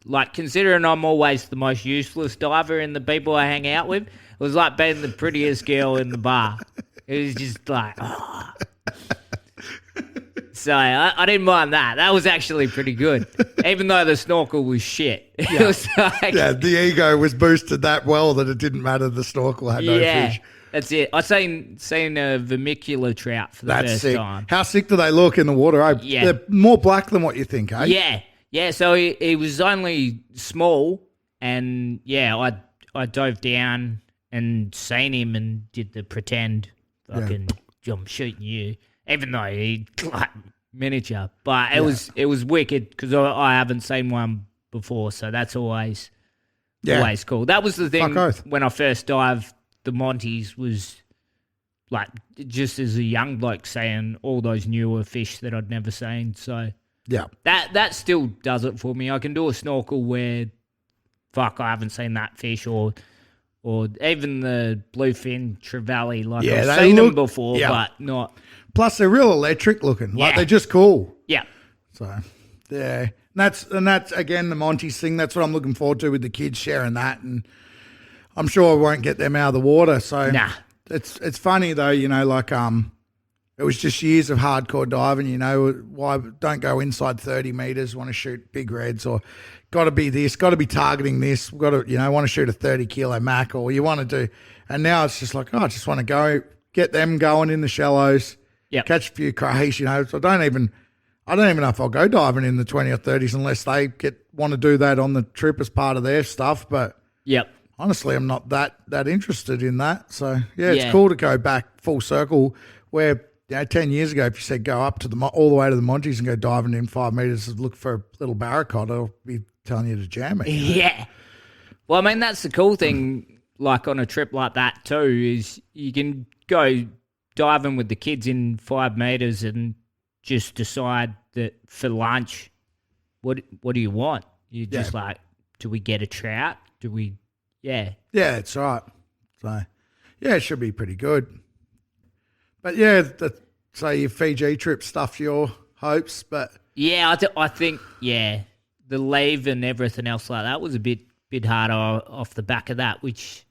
[SPEAKER 2] like, considering I'm always the most useless diver in the people I hang out with, it was like being the prettiest girl in the bar. It was just like, oh. So I didn't mind that. That was actually pretty good, even though the snorkel was shit.
[SPEAKER 1] Yeah.
[SPEAKER 2] It was like,
[SPEAKER 1] yeah, the ego was boosted that well that it didn't matter. The snorkel had no fish.
[SPEAKER 2] That's it. I seen a vermicular trout for the first
[SPEAKER 1] sick.
[SPEAKER 2] time.
[SPEAKER 1] How sick do they look in the water? Eh?
[SPEAKER 2] Yeah.
[SPEAKER 1] They're more black than what you think, eh?
[SPEAKER 2] Yeah. Yeah, so he was only small, and yeah, I dove down and seen him and did the pretend fucking I'm shooting you, even though he like miniature. But it was wicked because I haven't seen one before, so that's always cool. That was the thing when I first dived the Monties, was like, just as a young bloke, seeing all those newer fish that I'd never seen. So
[SPEAKER 1] yeah,
[SPEAKER 2] that still does it for me. I can do a snorkel where, fuck, I haven't seen that fish, or even the bluefin trevally. Like, I've seen them before, but not.
[SPEAKER 1] Plus, they're real electric looking.
[SPEAKER 2] Yeah.
[SPEAKER 1] Like, they're just cool.
[SPEAKER 2] Yeah.
[SPEAKER 1] So yeah, and that's again the Monties thing. That's what I'm looking forward to with the kids, sharing that, and I'm sure I won't get them out of the water. So
[SPEAKER 2] nah.
[SPEAKER 1] It's funny though, you know, like it was just years of hardcore diving, you know. Why don't go inside 30 meters, want to shoot big reds, or got to be this, got to be targeting this, got to, you know, want to shoot a 30 kilo mac, or you want to do, and now it's just like, oh, I just want to go get them going in the shallows, catch a few crays, you know. So I don't even know if I'll go diving in the 20 or 30s unless they want to do that on the trip as part of their stuff. But honestly, I'm not that interested in that. So yeah, it's cool to go back full circle where, you know, 10 years ago, if you said go up to all the way to the Monties and go diving in 5 meters and look for a little barracuda, I'll be telling you to jam it.
[SPEAKER 2] Yeah. Well, I mean, that's the cool thing, like on a trip like that too, is you can go diving with the kids in 5 meters and just decide that for lunch, what do you want? You just like, do we get a trout? Do we, Yeah,
[SPEAKER 1] it's right. So, yeah, it should be pretty good. But yeah, so your Fiji trip stuffed your hopes, but
[SPEAKER 2] yeah, I think the leave and everything else like that was a bit harder off the back of that, which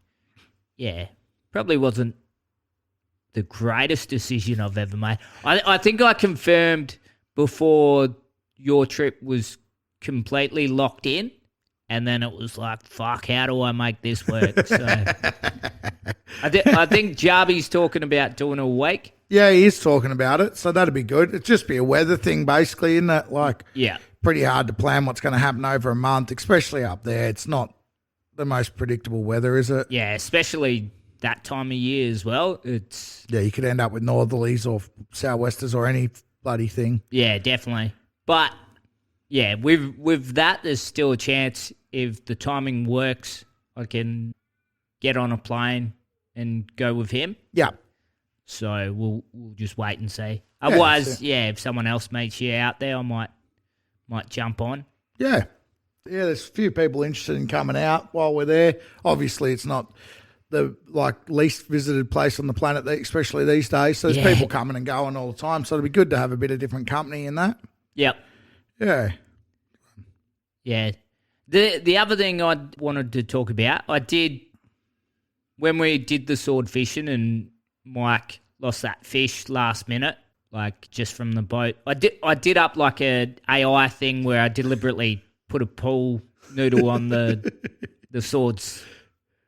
[SPEAKER 2] probably wasn't the greatest decision I've ever made. I think I confirmed before your trip was completely locked in, and then it was like, fuck, how do I make this work? So I think Jarby's talking about doing a week.
[SPEAKER 1] Yeah, he is talking about it, so that'd be good. It'd just be a weather thing, basically, isn't it? Like, pretty hard to plan what's going to happen over a month, especially up there. It's not the most predictable weather, is it?
[SPEAKER 2] Yeah, especially that time of year as well.
[SPEAKER 1] Yeah, you could end up with northerlies or southwesters or any bloody thing.
[SPEAKER 2] Yeah, definitely. But yeah, with that, there's still a chance if the timing works, I can get on a plane and go with him.
[SPEAKER 1] Yeah.
[SPEAKER 2] So we'll just wait and see. Otherwise, if someone else meets you out there, I might jump on.
[SPEAKER 1] Yeah. Yeah, there's a few people interested in coming out while we're there. Obviously, it's not the least visited place on the planet, especially these days. So there's people coming and going all the time. So it'd be good to have a bit of different company in that.
[SPEAKER 2] Yep.
[SPEAKER 1] Yeah.
[SPEAKER 2] Yeah. The other thing I wanted to talk about, I did when we did the sword fishing and Mike lost that fish last minute, like just from the boat. I did up like a AI thing where I deliberately put a pool noodle on the sword's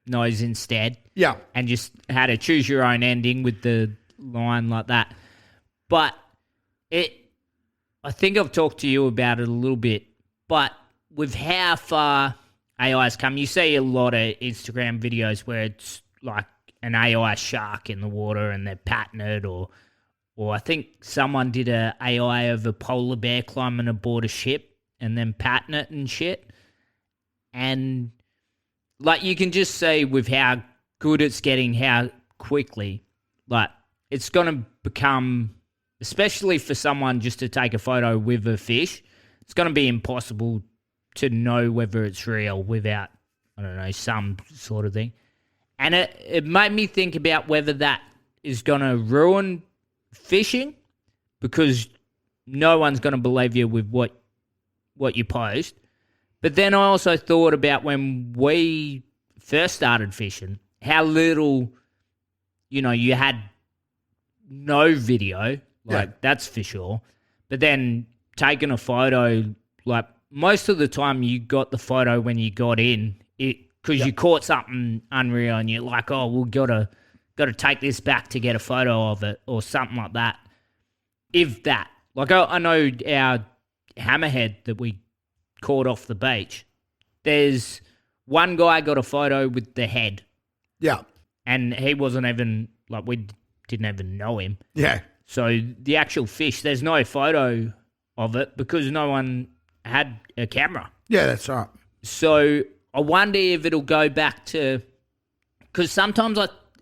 [SPEAKER 2] nose instead.
[SPEAKER 1] Yeah.
[SPEAKER 2] And just had a choose your own ending with the line like that. But I think I've talked to you about it a little bit, but with how far AI's come, you see a lot of Instagram videos where it's like an AI shark in the water and they're patting it, or I think someone did a AI of a polar bear climbing aboard a ship and then patting it and shit. And like you can just see with how good it's getting, how quickly, like it's going to become, especially for someone just to take a photo with a fish, it's going to be impossible to know whether it's real without, I don't know, some sort of thing. And it made me think about whether that is going to ruin fishing because no one's going to believe you with what you post. But then I also thought about when we first started fishing, how little, you had no video, that's for sure. But then taking a photo, like most of the time you got the photo when you got in, because you caught something unreal and you're like, oh, we've got to take this back to get a photo of it or something like that. If that. Like I know our hammerhead that we caught off the beach, there's one guy got a photo with the head.
[SPEAKER 1] Yeah.
[SPEAKER 2] And he wasn't even, we didn't even know him.
[SPEAKER 1] Yeah.
[SPEAKER 2] So the actual fish, there's no photo of it because no one had a camera.
[SPEAKER 1] Yeah, that's right.
[SPEAKER 2] So I wonder if it'll go back to, because sometimes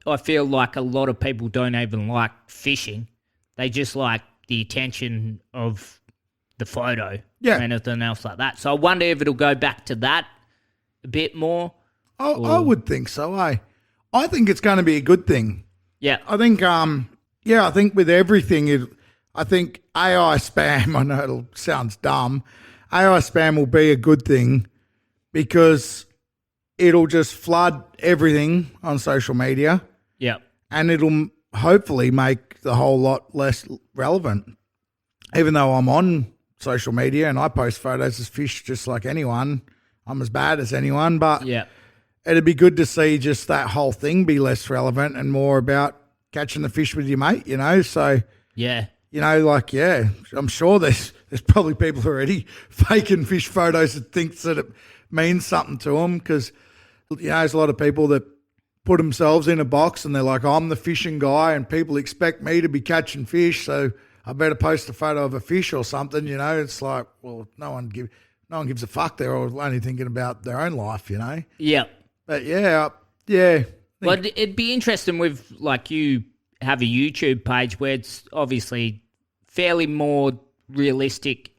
[SPEAKER 2] I feel like a lot of people don't even like fishing. They just like the attention of the photo or anything else like that. So I wonder if it'll go back to that a bit more.
[SPEAKER 1] I would think so, I think it's going to be a good thing.
[SPEAKER 2] Yeah.
[SPEAKER 1] I think, I think with everything, I think AI spam, I know it sounds dumb, AI spam will be a good thing because it'll just flood everything on social media.
[SPEAKER 2] Yeah.
[SPEAKER 1] And it'll hopefully make the whole lot less relevant. Even though I'm on social media and I post photos of fish just like anyone, I'm as bad as anyone, but it'd be good to see just that whole thing be less relevant and more about catching the fish with your mate, so I'm sure there's probably people already faking fish photos that thinks that it means something to them because there's a lot of people that put themselves in a box and they're like, I'm the fishing guy and people expect me to be catching fish, so I better post a photo of a fish or something. It's like, well, no one gives a fuck. They're all only thinking about their own life,
[SPEAKER 2] Yeah.
[SPEAKER 1] But yeah.
[SPEAKER 2] Well, it'd be interesting with, you have a YouTube page where it's obviously fairly more realistic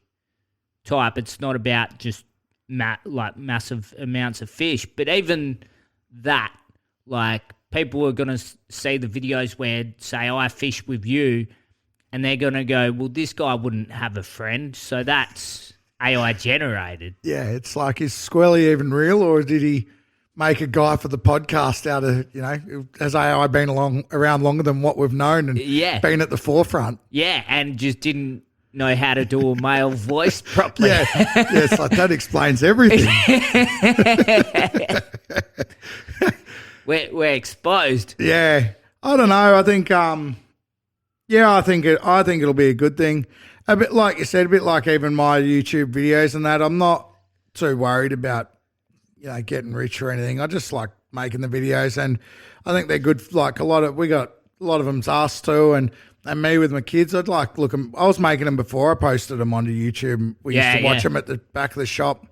[SPEAKER 2] type. It's not about just massive amounts of fish. But even that, people are going to see the videos where, say, I fish with you, and they're going to go, well, this guy wouldn't have a friend, so that's AI generated.
[SPEAKER 1] Yeah, it's like, is Squirly even real, or did he make a guy for the podcast out of, has AI been around longer than what we've known and been at the forefront?
[SPEAKER 2] Yeah, and just didn't know how to do a male voice properly.
[SPEAKER 1] Yes, that explains everything.
[SPEAKER 2] We're exposed.
[SPEAKER 1] Yeah, I don't know. I think, I think it'll be a good thing, A bit like you said, a bit like even my YouTube videos and that. I'm not too worried about, getting rich or anything. I just like making the videos, and I think they're good. Like we got a lot of them's us too, and me with my kids. I'd like look them. I was making them before I posted them onto YouTube. We used to watch them at the back of the shop.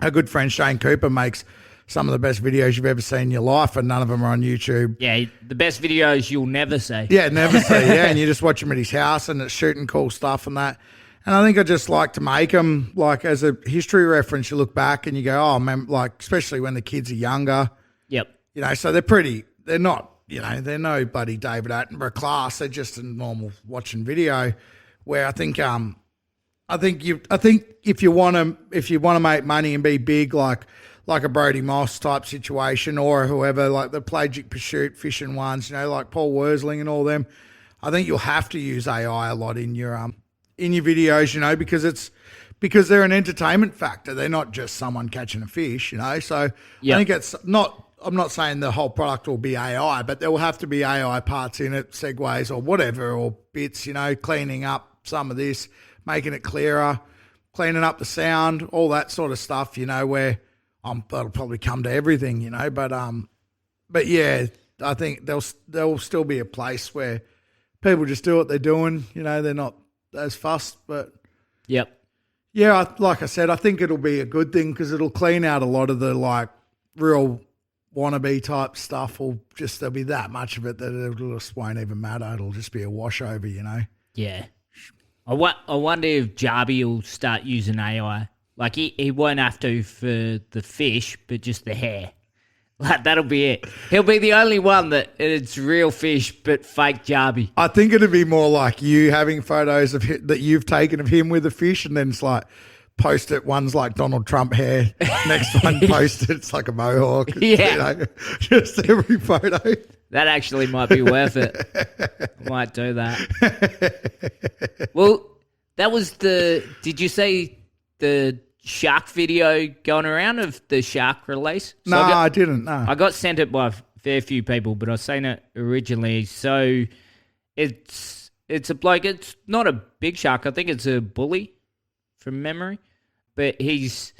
[SPEAKER 1] A good friend Shane Cooper makes some of the best videos you've ever seen in your life, and none of them are on YouTube.
[SPEAKER 2] Yeah, the best videos you'll never see.
[SPEAKER 1] Yeah, never see. Yeah, and you just watch him at his house, and it's shooting cool stuff and that. And I think I just like to make them like as a history reference. You look back and you go, oh man, like especially when the kids are younger.
[SPEAKER 2] Yep.
[SPEAKER 1] So they're not, they're no bloody David Attenborough class. They're just a normal watching video. Where I think if you want to make money and be big, like a Brody Moss type situation or whoever, like the Pelagic Pursuit fishing ones, like Paul Worsling and all them, I think you'll have to use AI a lot in your videos, because they're an entertainment factor. They're not just someone catching a fish, So I think I'm not saying the whole product will be AI, but there will have to be AI parts in it, segues or whatever, or bits, cleaning up some of this, making it clearer, cleaning up the sound, all that sort of stuff, where that'll probably come to everything, but yeah, I think there'll still be a place where people just do what they're doing, they're not as fussed, but
[SPEAKER 2] yep.
[SPEAKER 1] Yeah, like I said, I think it'll be a good thing because it'll clean out a lot of the like real wannabe type stuff, or just there'll be that much of it that it just won't even matter. It'll just be a washover,
[SPEAKER 2] Yeah. I wonder if Jarby will start using AI. Like he won't have to for the fish, but just the hair. Like that'll be it. He'll be the only one that it's real fish but fake Jarby.
[SPEAKER 1] I think it'd be more like you having photos of that you've taken of him with a fish, and then it's like post it. One's like Donald Trump hair. Next one post it's like a mohawk.
[SPEAKER 2] Yeah,
[SPEAKER 1] just every photo.
[SPEAKER 2] That actually might be worth it. I might do that. Well, that was did you see the shark video going around of the shark release?
[SPEAKER 1] So I didn't. No,
[SPEAKER 2] I got sent it by a fair few people, but I seen it originally. So it's a bloke. It's not a big shark. I think it's a bully from memory, but he's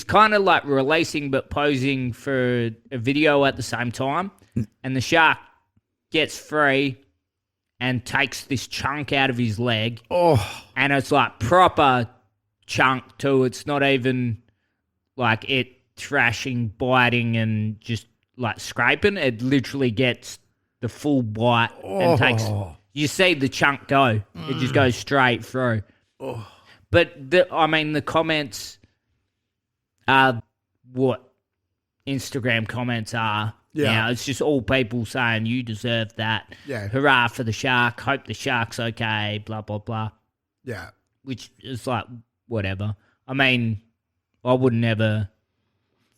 [SPEAKER 2] kind of like releasing but posing for a video at the same time, and the shark gets free and takes this chunk out of his leg.
[SPEAKER 1] Oh,
[SPEAKER 2] and it's like proper chunk too. It's not even like it thrashing, biting, and just like scraping. It literally gets the full bite and takes. You see the chunk go. It just goes straight through. But the comments are what Instagram comments are.
[SPEAKER 1] Yeah.
[SPEAKER 2] Now it's just all people saying you deserve that.
[SPEAKER 1] Yeah.
[SPEAKER 2] Hurrah for the shark. Hope the shark's okay. Blah blah blah.
[SPEAKER 1] Yeah.
[SPEAKER 2] Which is like whatever. I mean, I would never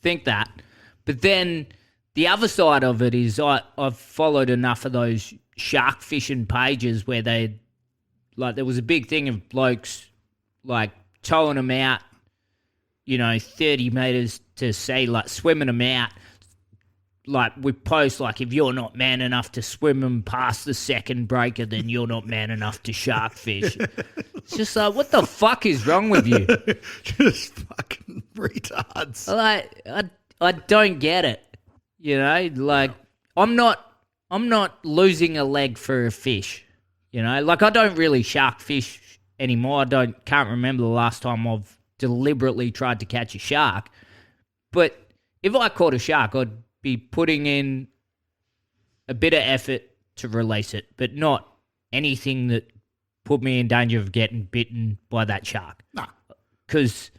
[SPEAKER 2] think that. But then the other side of it is I've followed enough of those shark fishing pages where there was a big thing of blokes like towing them out, 30 metres to sea, like swimming them out. Like we post, like if you're not man enough to swim them past the second breaker, then you're not man enough to shark fish. It's just like, what the fuck is wrong with you?
[SPEAKER 1] Just fucking retards.
[SPEAKER 2] Like I don't get it. Like I'm not losing a leg for a fish. Like I don't really shark fish anymore. Can't remember the last time I've deliberately tried to catch a shark. But if I caught a shark, I'd be putting in a bit of effort to release it, but not anything that put me in danger of getting bitten by that shark.
[SPEAKER 1] No.
[SPEAKER 2] Because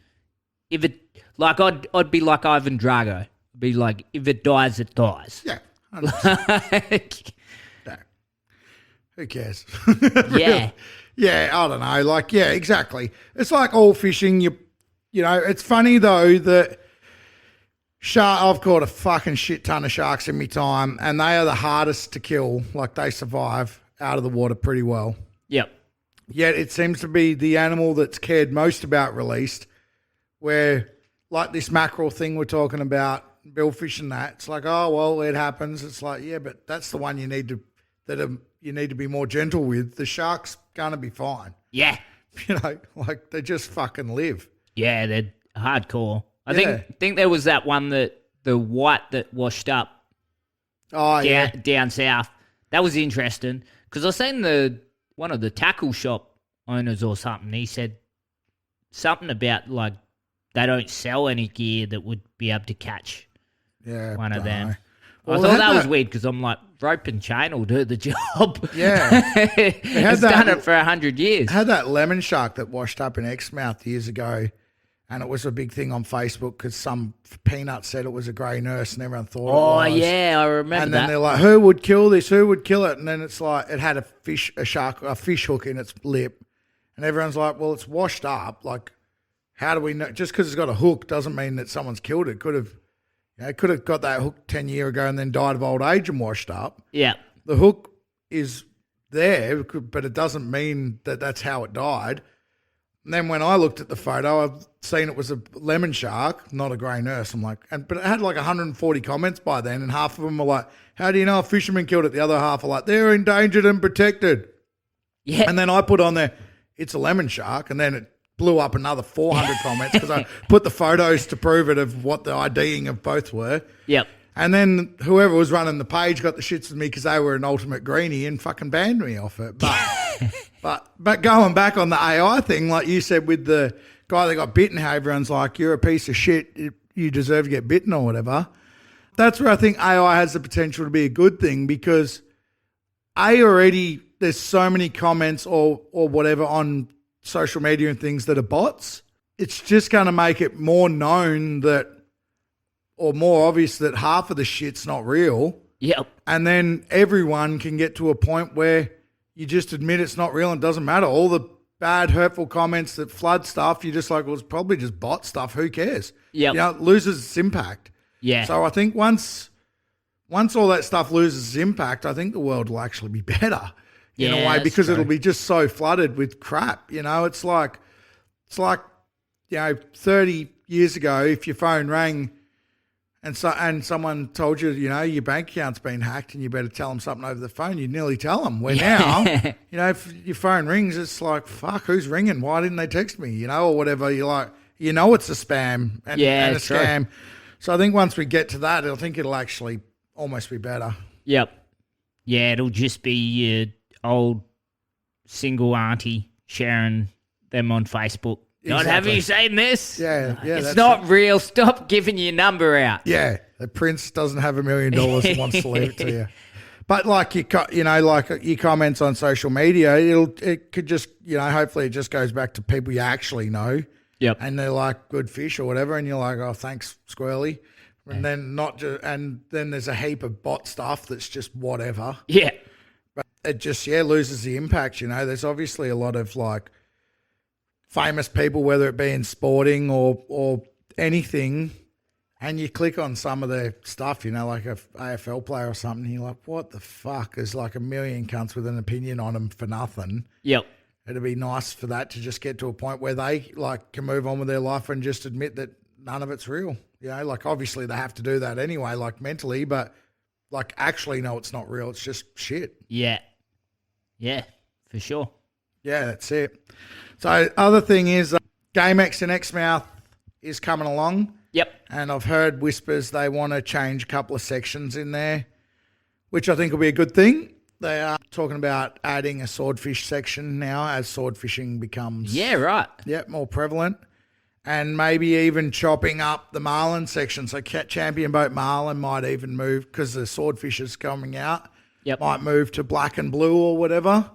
[SPEAKER 2] if it, like, I'd be like Ivan Drago. I'd be like, if it dies, it dies.
[SPEAKER 1] Yeah.
[SPEAKER 2] Like,
[SPEAKER 1] no. Who cares?
[SPEAKER 2] yeah.
[SPEAKER 1] Yeah, I don't know. Like, yeah, exactly. It's like all fishing. It's funny though that I've caught a fucking shit ton of sharks in my time, and they are the hardest to kill. Like, they survive out of the water pretty well.
[SPEAKER 2] Yep.
[SPEAKER 1] Yet it seems to be the animal that's cared most about released, where, like this mackerel thing we're talking about, billfish and that, it's like, oh, well, it happens. It's like, yeah, but that's the one you need to be more gentle with. The shark's going to be fine.
[SPEAKER 2] Yeah.
[SPEAKER 1] You know, like they just fucking live.
[SPEAKER 2] Yeah, they're hardcore. I think there was that one that the white that washed up down south. That was interesting because I seen one of the tackle shop owners or something. He said something about like they don't sell any gear that would be able to catch one of them.
[SPEAKER 1] Well,
[SPEAKER 2] I thought that was weird because I'm like, rope and chain will do the job.
[SPEAKER 1] Yeah.
[SPEAKER 2] It's done it for 100 years.
[SPEAKER 1] I had that lemon shark that washed up in Exmouth years ago, and it was a big thing on Facebook because some peanut said it was a grey nurse and everyone thought it was.
[SPEAKER 2] Oh, yeah, I remember that.
[SPEAKER 1] And then they're like, who would kill this? Who would kill it? And then it's like it had a fish hook in its lip. And everyone's like, well, it's washed up. Like, how do we know? Just because it's got a hook doesn't mean that someone's killed it. Could have got that hook 10 years ago and then died of old age and washed up.
[SPEAKER 2] Yeah.
[SPEAKER 1] The hook is there, but it doesn't mean that that's how it died. And then when I looked at the photo, I've seen it was a lemon shark, not a grey nurse. I'm like, but it had like 140 comments by then, and half of them were like, how do you know a fisherman killed it? The other half are like, they're endangered and protected.
[SPEAKER 2] Yeah.
[SPEAKER 1] And then I put on there, it's a lemon shark, and then it blew up another 400 comments because I put the photos to prove it of what the IDing of both were.
[SPEAKER 2] Yep.
[SPEAKER 1] And then whoever was running the page got the shits with me because they were an ultimate greenie and fucking banned me off it. But going back on the AI thing, like you said with the guy that got bitten, how everyone's like, you're a piece of shit, you deserve to get bitten or whatever. That's where I think AI has the potential to be a good thing because already there's so many comments or whatever on social media and things that are bots. It's just going to make it more known that, or more obvious that half of the shit's not real.
[SPEAKER 2] Yep.
[SPEAKER 1] And then everyone can get to a point where you just admit it's not real and it doesn't matter. All the bad, hurtful comments that flood stuff, you're just like, well, it's probably just bot stuff. Who cares?
[SPEAKER 2] Yep.
[SPEAKER 1] You know, it loses its impact.
[SPEAKER 2] Yeah.
[SPEAKER 1] So I think once all that stuff loses its impact, I think the world will actually be better in a way because it'll be just so flooded with crap. You know, it's like, you know, 30 years ago, if your phone rang and someone told you, you know, your bank account's been hacked and you better tell them something over the phone, you'd nearly tell them. Where now, you know, if your phone rings, it's like, fuck, who's ringing? Why didn't they text me? You know, or whatever. You're like, you know, it's a spam and a scam. So I think once we get to that, I think it'll actually almost be better.
[SPEAKER 2] Yep. Yeah, it'll just be your old single auntie sharing them on Facebook. God, have you seen this?
[SPEAKER 1] Yeah.
[SPEAKER 2] It's not real. Stop giving your number out.
[SPEAKER 1] Yeah, the prince doesn't have $1 million and wants to leave it to you. But like your comments on social media, it could just, you know, hopefully it just goes back to people you actually know.
[SPEAKER 2] Yep.
[SPEAKER 1] And they're like good fish or whatever, and you're like, oh, thanks, Squirly. And then then there's a heap of bot stuff that's just whatever.
[SPEAKER 2] Yeah.
[SPEAKER 1] But it just loses the impact. You know, there's obviously a lot of like famous people, whether it be in sporting or anything, and you click on some of their stuff, you know, like a AFL player or something, and you're like, what the fuck? There's like a million cunts with an opinion on them for nothing.
[SPEAKER 2] Yep.
[SPEAKER 1] It'd be nice for that to just get to a point where they like can move on with their life and just admit that none of it's real. You know, like obviously they have to do that anyway, like mentally, but like actually no, it's not real. It's just shit.
[SPEAKER 2] Yeah. Yeah, for sure.
[SPEAKER 1] Yeah, that's it. So other thing is GameX in Exmouth is coming along.
[SPEAKER 2] Yep.
[SPEAKER 1] And I've heard whispers they want to change a couple of sections in there, which I think will be a good thing. They are talking about adding a swordfish section now as swordfishing becomes more prevalent. And maybe even chopping up the marlin section. So champion boat marlin might even move because the swordfish is coming out.
[SPEAKER 2] Yep.
[SPEAKER 1] Might move to black and blue or whatever,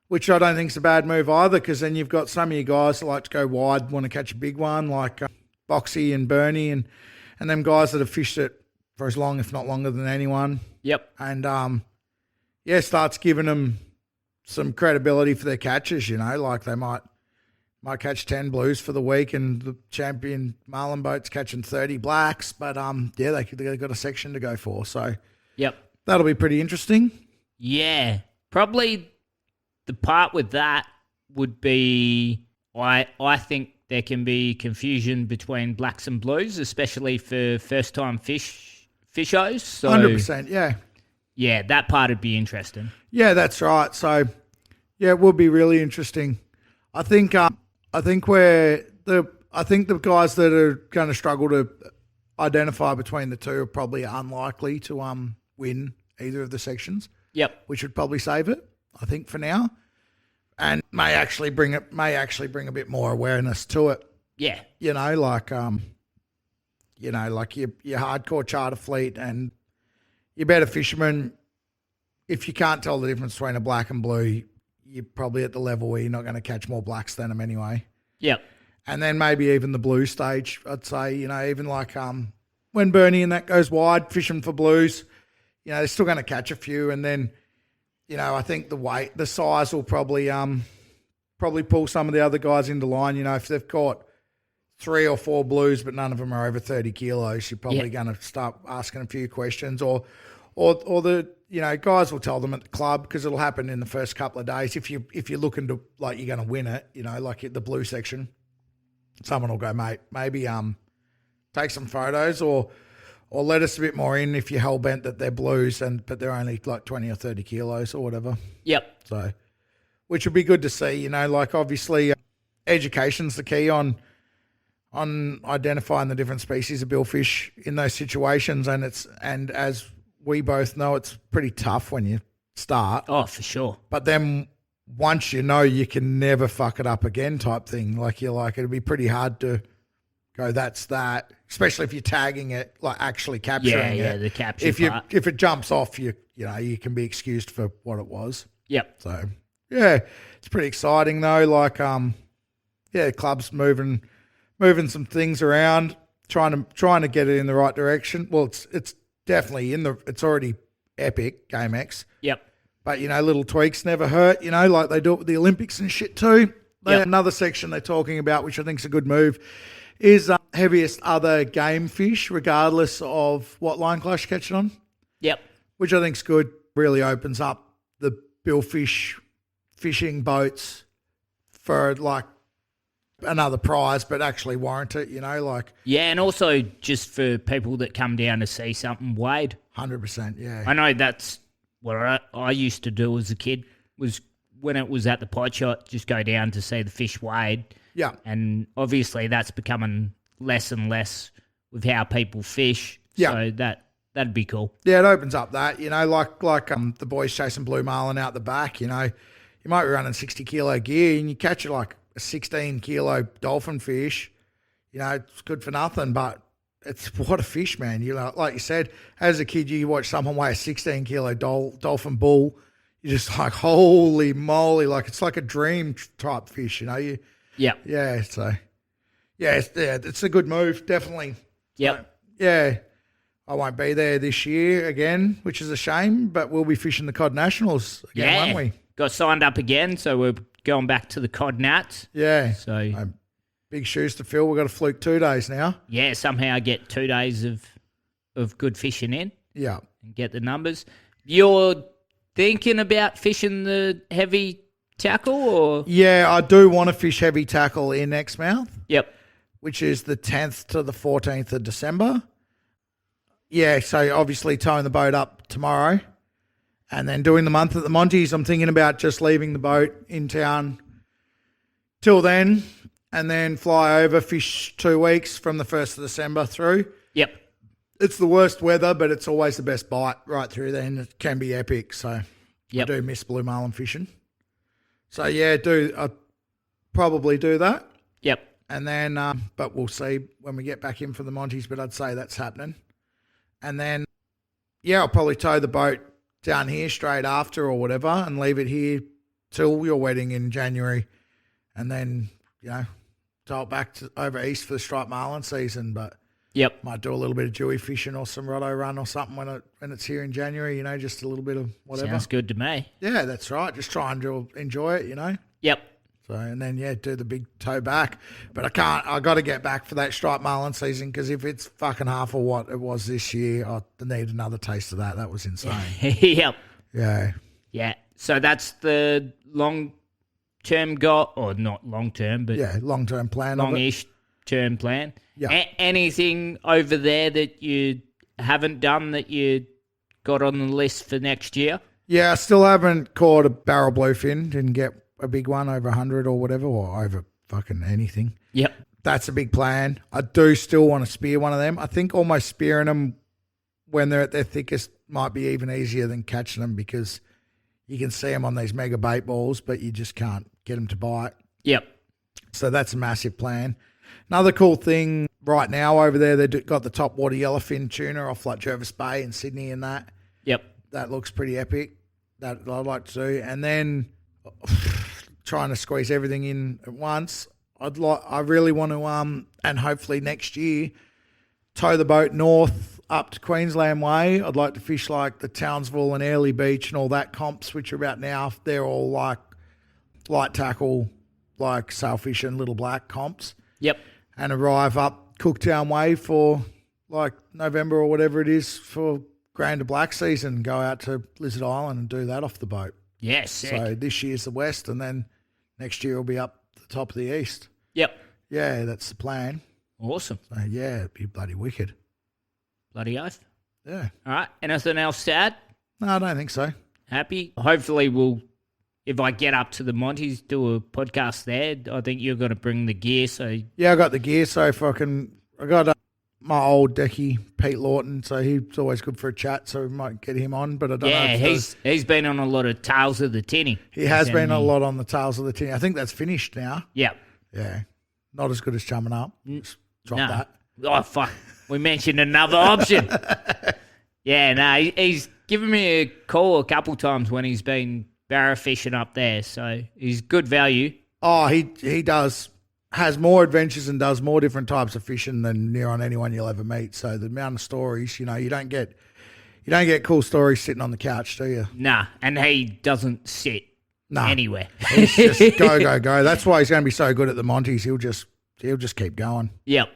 [SPEAKER 1] which I don't think is a bad move either because then you've got some of you guys that like to go wide, want to catch a big one like Boxy and Bernie and them guys that have fished it for as long, if not longer than anyone.
[SPEAKER 2] Yep.
[SPEAKER 1] And, starts giving them some credibility for their catches, you know, like they might catch 10 blues for the week and the champion marlin boat's catching 30 blacks, but they've got a section to go for. So
[SPEAKER 2] yep.
[SPEAKER 1] That'll be pretty interesting.
[SPEAKER 2] Yeah. Probably the part with that would be I think there can be confusion between blacks and blues, especially for first-time fishos. So
[SPEAKER 1] 100%, yeah.
[SPEAKER 2] Yeah, that part would be interesting.
[SPEAKER 1] Yeah, that's right. So, yeah, it will be really interesting. I think the guys that are going to struggle to identify between the two are probably unlikely to win either of the sections.
[SPEAKER 2] Yep.
[SPEAKER 1] Which would probably save it, I think, for now, and may actually bring a bit more awareness to it.
[SPEAKER 2] Yeah.
[SPEAKER 1] Like your hardcore charter fleet and your better fishermen. If you can't tell the difference between a black and blue, you're probably at the level where you're not going to catch more blacks than them anyway.
[SPEAKER 2] Yep.
[SPEAKER 1] And then maybe even the blue stage, I'd say, even like when Bernie and that goes wide, fishing for blues, they're still going to catch a few. And then, I think the size will probably pull some of the other guys into line. If they've caught 3 or 4 blues, but none of them are over 30 kilos, you're probably going to start asking a few questions or the, guys will tell them at the club because it'll happen in the first couple of days. If you're looking to, like, you're going to win it, like at the blue section, someone will go, mate, maybe take some photos or let us a bit more in if you're hell-bent that they're blues but they're only like 20 or 30 kilos or whatever.
[SPEAKER 2] Yep.
[SPEAKER 1] So, which would be good to see, like obviously education's the key on identifying the different species of billfish in those situations, and as we both know, it's pretty tough when you start.
[SPEAKER 2] Oh, for sure.
[SPEAKER 1] But then once you can never fuck it up again type thing. Like it'd be pretty hard to go, that's that, especially if you're tagging it, like actually capturing it.
[SPEAKER 2] Yeah, the capture part.
[SPEAKER 1] If it jumps off, you can be excused for what it was.
[SPEAKER 2] Yep.
[SPEAKER 1] So, yeah, it's pretty exciting though. Like, club's moving some things around, trying to get it in the right direction. Well, it's definitely it's already epic, GameX.
[SPEAKER 2] Yep.
[SPEAKER 1] But, little tweaks never hurt, like they do it with the Olympics and shit too. Another section they're talking about, which I think is a good move, is heaviest other game fish, regardless of what line class you catch it on.
[SPEAKER 2] Yep.
[SPEAKER 1] Which I think's good. Really opens up the billfish fishing boats for, like, another prize, but actually warrant it, like.
[SPEAKER 2] Yeah, and also just for people that come down to see something weighed.
[SPEAKER 1] 100%, yeah.
[SPEAKER 2] I know that's what I used to do as a kid, was when it was at the pot shot, just go down to see the fish weighed.
[SPEAKER 1] Yeah.
[SPEAKER 2] And obviously that's becoming less and less with how people fish.
[SPEAKER 1] Yeah.
[SPEAKER 2] So that'd be cool.
[SPEAKER 1] Yeah, it opens up that, like the boys chasing blue marlin out the back, you might be running 60 kilo gear and you catch it like a 16 kilo dolphin fish, it's good for nothing, but it's what a fish, man. Like you said, as a kid, you watch someone weigh a 16 kilo dolphin bull, you're just like, holy moly, like it's like a dream type fish,
[SPEAKER 2] Yeah.
[SPEAKER 1] Yeah. So, it's a good move, definitely.
[SPEAKER 2] Yep.
[SPEAKER 1] So, yeah. I won't be there this year again, which is a shame, but we'll be fishing the Cod Nationals again, won't we?
[SPEAKER 2] Got signed up again, so we're going back to the Cod Nats.
[SPEAKER 1] Yeah.
[SPEAKER 2] So
[SPEAKER 1] big shoes to fill. We've got to fluke 2 days now.
[SPEAKER 2] Yeah, somehow get 2 days of good fishing in.
[SPEAKER 1] Yeah.
[SPEAKER 2] And get the numbers. You're thinking about fishing the heavy tackle, or?
[SPEAKER 1] Yeah, I do want to fish heavy tackle in Exmouth.
[SPEAKER 2] Yep.
[SPEAKER 1] Which is the 10th to the 14th of December. Yeah, so obviously towing the boat up tomorrow and then doing the month at the Monties. I'm thinking about just leaving the boat in town till then and then fly over, fish 2 weeks from the 1st of December through.
[SPEAKER 2] Yep.
[SPEAKER 1] It's the worst weather, but it's always the best bite right through then. It can be epic, so I do miss blue marlin fishing. So, yeah, I'll probably do that.
[SPEAKER 2] Yep.
[SPEAKER 1] And then, but we'll see when we get back in for the Monties, but I'd say that's happening. And then, I'll probably tow the boat down here straight after or whatever and leave it here till your wedding in January. And then, tow it back over east for the striped marlin season. But might do a little bit of dewy fishing or some rotto run or something when it's here in January, just a little bit of whatever.
[SPEAKER 2] Sounds good to me.
[SPEAKER 1] Yeah, that's right. Just try and enjoy it,
[SPEAKER 2] Yep.
[SPEAKER 1] So, and then, do the big tow back. But I got to get back for that striped marlin season because if it's fucking half of what it was this year, I need another taste of that. That was insane.
[SPEAKER 2] Yep.
[SPEAKER 1] Yeah.
[SPEAKER 2] Yeah. So that's the long-term goal, or not long-term, but
[SPEAKER 1] long-term plan.
[SPEAKER 2] Long-ish term plan.
[SPEAKER 1] Yeah.
[SPEAKER 2] Anything over there that you haven't done that you got on the list for next year?
[SPEAKER 1] Yeah, I still haven't caught a barrel bluefin. Didn't get a big one over 100 or whatever, or over fucking anything.
[SPEAKER 2] Yep.
[SPEAKER 1] That's a big plan. I do still want to spear one of them. I think almost spearing them when they're at their thickest might be even easier than catching them, because you can see them on these mega bait balls, but you just can't get them to bite.
[SPEAKER 2] Yep.
[SPEAKER 1] So that's a massive plan. Another cool thing right now over there, they've got the top water yellowfin tuna off like Jervis Bay in Sydney and that.
[SPEAKER 2] Yep.
[SPEAKER 1] That looks pretty epic. That I'd like to do. And then trying to squeeze everything in at once. I really want to, and hopefully next year, tow the boat north up to Queensland Way. I'd like to fish like the Townsville and Airlie Beach and all that comps, which are about now. They're all like light tackle, like sailfish and little black comps.
[SPEAKER 2] Yep.
[SPEAKER 1] And arrive up Cooktown Way for like November or whatever it is for Grand to Black season. Go out to Lizard Island and do that off the boat.
[SPEAKER 2] Yes. Sick.
[SPEAKER 1] So this year's the west, and then next year will be up the top of the east.
[SPEAKER 2] Yep.
[SPEAKER 1] Yeah, that's the plan.
[SPEAKER 2] Awesome.
[SPEAKER 1] So yeah, it'd be bloody wicked.
[SPEAKER 2] Bloody oath.
[SPEAKER 1] Yeah.
[SPEAKER 2] All right. Anything else to add?
[SPEAKER 1] No, I don't think so.
[SPEAKER 2] Happy? Hopefully we'll, if I get up to the Monties, do a podcast there. I think you're going to bring the gear, so...
[SPEAKER 1] Yeah, I got the gear, so if I got my old decky, Pete Lawton, so he's always good for a chat, so we might get him on, but I don't know.
[SPEAKER 2] Yeah, he's been on a lot of Tales of the Tinny.
[SPEAKER 1] He has been a lot on the Tales of the Tinny. I think that's finished now.
[SPEAKER 2] Yep.
[SPEAKER 1] Yeah. Not as good as Chumming Up. Just drop that.
[SPEAKER 2] Oh, fuck. We mentioned another option. Yeah, no, he's given me a call a couple times when he's been barra fishing up there, so he's good value.
[SPEAKER 1] Oh, he has more adventures and does more different types of fishing than near on anyone you'll ever meet. So the amount of stories, you don't get cool stories sitting on the couch, do you?
[SPEAKER 2] Nah, and he doesn't sit anywhere.
[SPEAKER 1] He's just go. That's why he's going to be so good at the Monties. He'll just keep going.
[SPEAKER 2] Yep.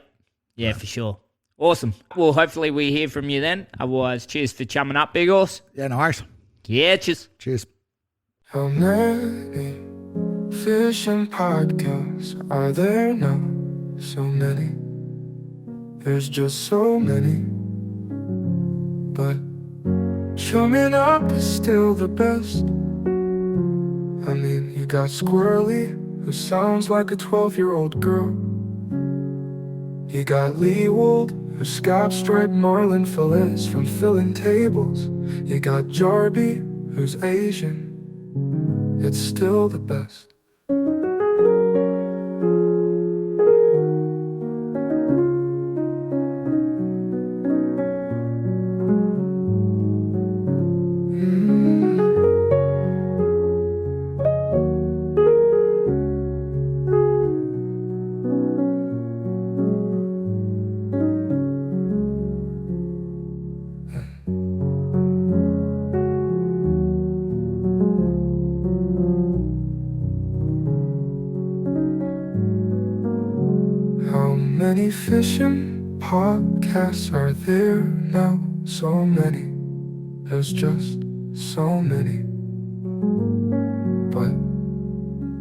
[SPEAKER 2] Yeah, for sure. Awesome. Well, hopefully we hear from you then. Otherwise, cheers for chumming up, Big Horse.
[SPEAKER 1] Yeah, no worries.
[SPEAKER 2] Yeah, cheers.
[SPEAKER 1] Cheers.
[SPEAKER 3] How many fishing podcasts are there now? So many. There's just so many. But chumming up is still the best. I mean, you got Squirly, who sounds like a 12-year-old girl. You got Leewold, who scalps striped marlin fillets from filling tables. You got Jarby, who's Asian. It's still the best. Many fishing podcasts are there now? So many. There's just so many. But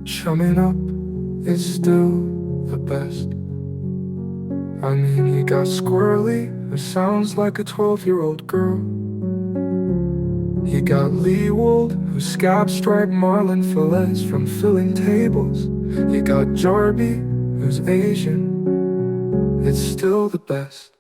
[SPEAKER 3] chumming up is still the best. I mean, you got Squirly, who sounds like a 12-year-old girl. You got Leewold, who scalps striped marlin fillets from filling tables. You got Jarby, who's Asian. It's still the best.